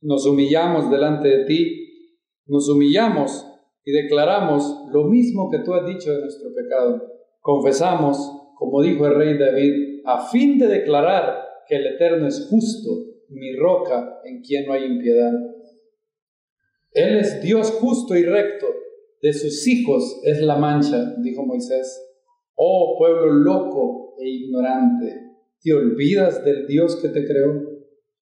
Speaker 1: Nos humillamos delante de ti nos humillamos y declaramos lo mismo que tú has dicho de nuestro pecado. Confesamos, como dijo el rey David, a fin de declarar que el Eterno es justo, mi roca en quien no hay impiedad. Él es Dios justo y recto, de sus hijos es la mancha, dijo Moisés. Oh pueblo loco e ignorante, ¿te olvidas del Dios que te creó?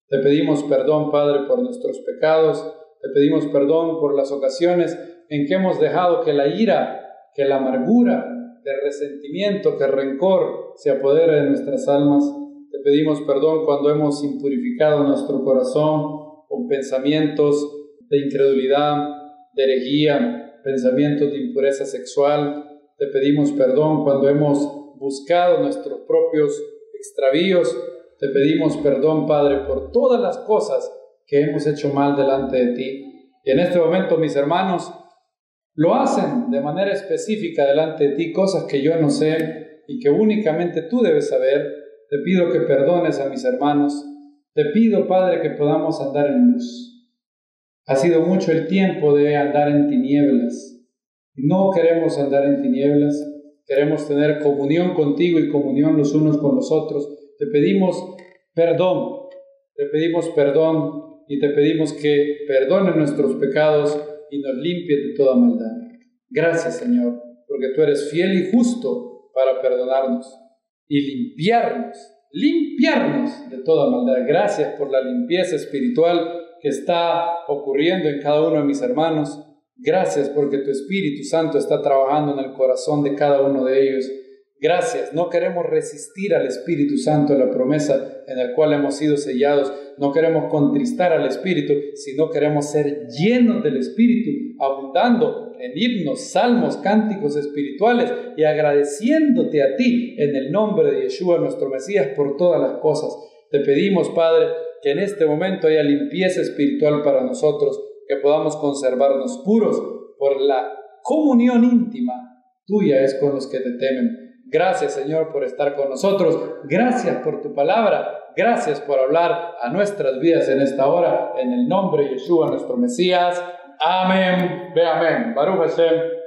Speaker 1: Te pedimos perdón, Padre, por nuestros pecados. Te pedimos perdón por las ocasiones en que hemos dejado que la ira, que la amargura, que el resentimiento, que el rencor se apodere de nuestras almas. Te pedimos perdón cuando hemos impurificado nuestro corazón con pensamientos de incredulidad, de herejía, pensamientos de impureza sexual. Te pedimos perdón cuando hemos buscado nuestros propios extravíos. Te pedimos perdón, Padre, por todas las cosas que hemos hecho mal delante de ti. Y en este momento mis hermanos lo hacen de manera específica delante de ti, cosas que yo no sé y que únicamente tú debes saber. Te pido que perdones a mis hermanos. Te pido, Padre, que podamos andar en luz. Ha sido mucho el tiempo de andar en tinieblas. No queremos andar en tinieblas. Queremos tener comunión contigo y comunión los unos con los otros. Te pedimos perdón. Te pedimos perdón y te pedimos que perdones nuestros pecados y nos limpies de toda maldad. Gracias, Señor, porque tú eres fiel y justo para perdonarnos y limpiarnos de toda maldad. Gracias por la limpieza espiritual que está ocurriendo en cada uno de mis hermanos. Gracias porque tu Espíritu Santo está trabajando en el corazón de cada uno de ellos. Gracias, no queremos resistir al Espíritu Santo, la promesa en la cual hemos sido sellados. No queremos contristar al Espíritu, sino queremos ser llenos del Espíritu, abundando en himnos, salmos, cánticos espirituales y agradeciéndote a ti en el nombre de Yeshua, nuestro Mesías, por todas las cosas. Te pedimos, Padre, que en este momento haya limpieza espiritual para nosotros, que podamos conservarnos puros por la comunión íntima tuya es con los que te temen. Gracias, Señor, por estar con nosotros. Gracias por tu palabra. Gracias por hablar a nuestras vidas en esta hora. En el nombre de Yeshua, nuestro Mesías. Amén. Ve amén. Baruch Hashem.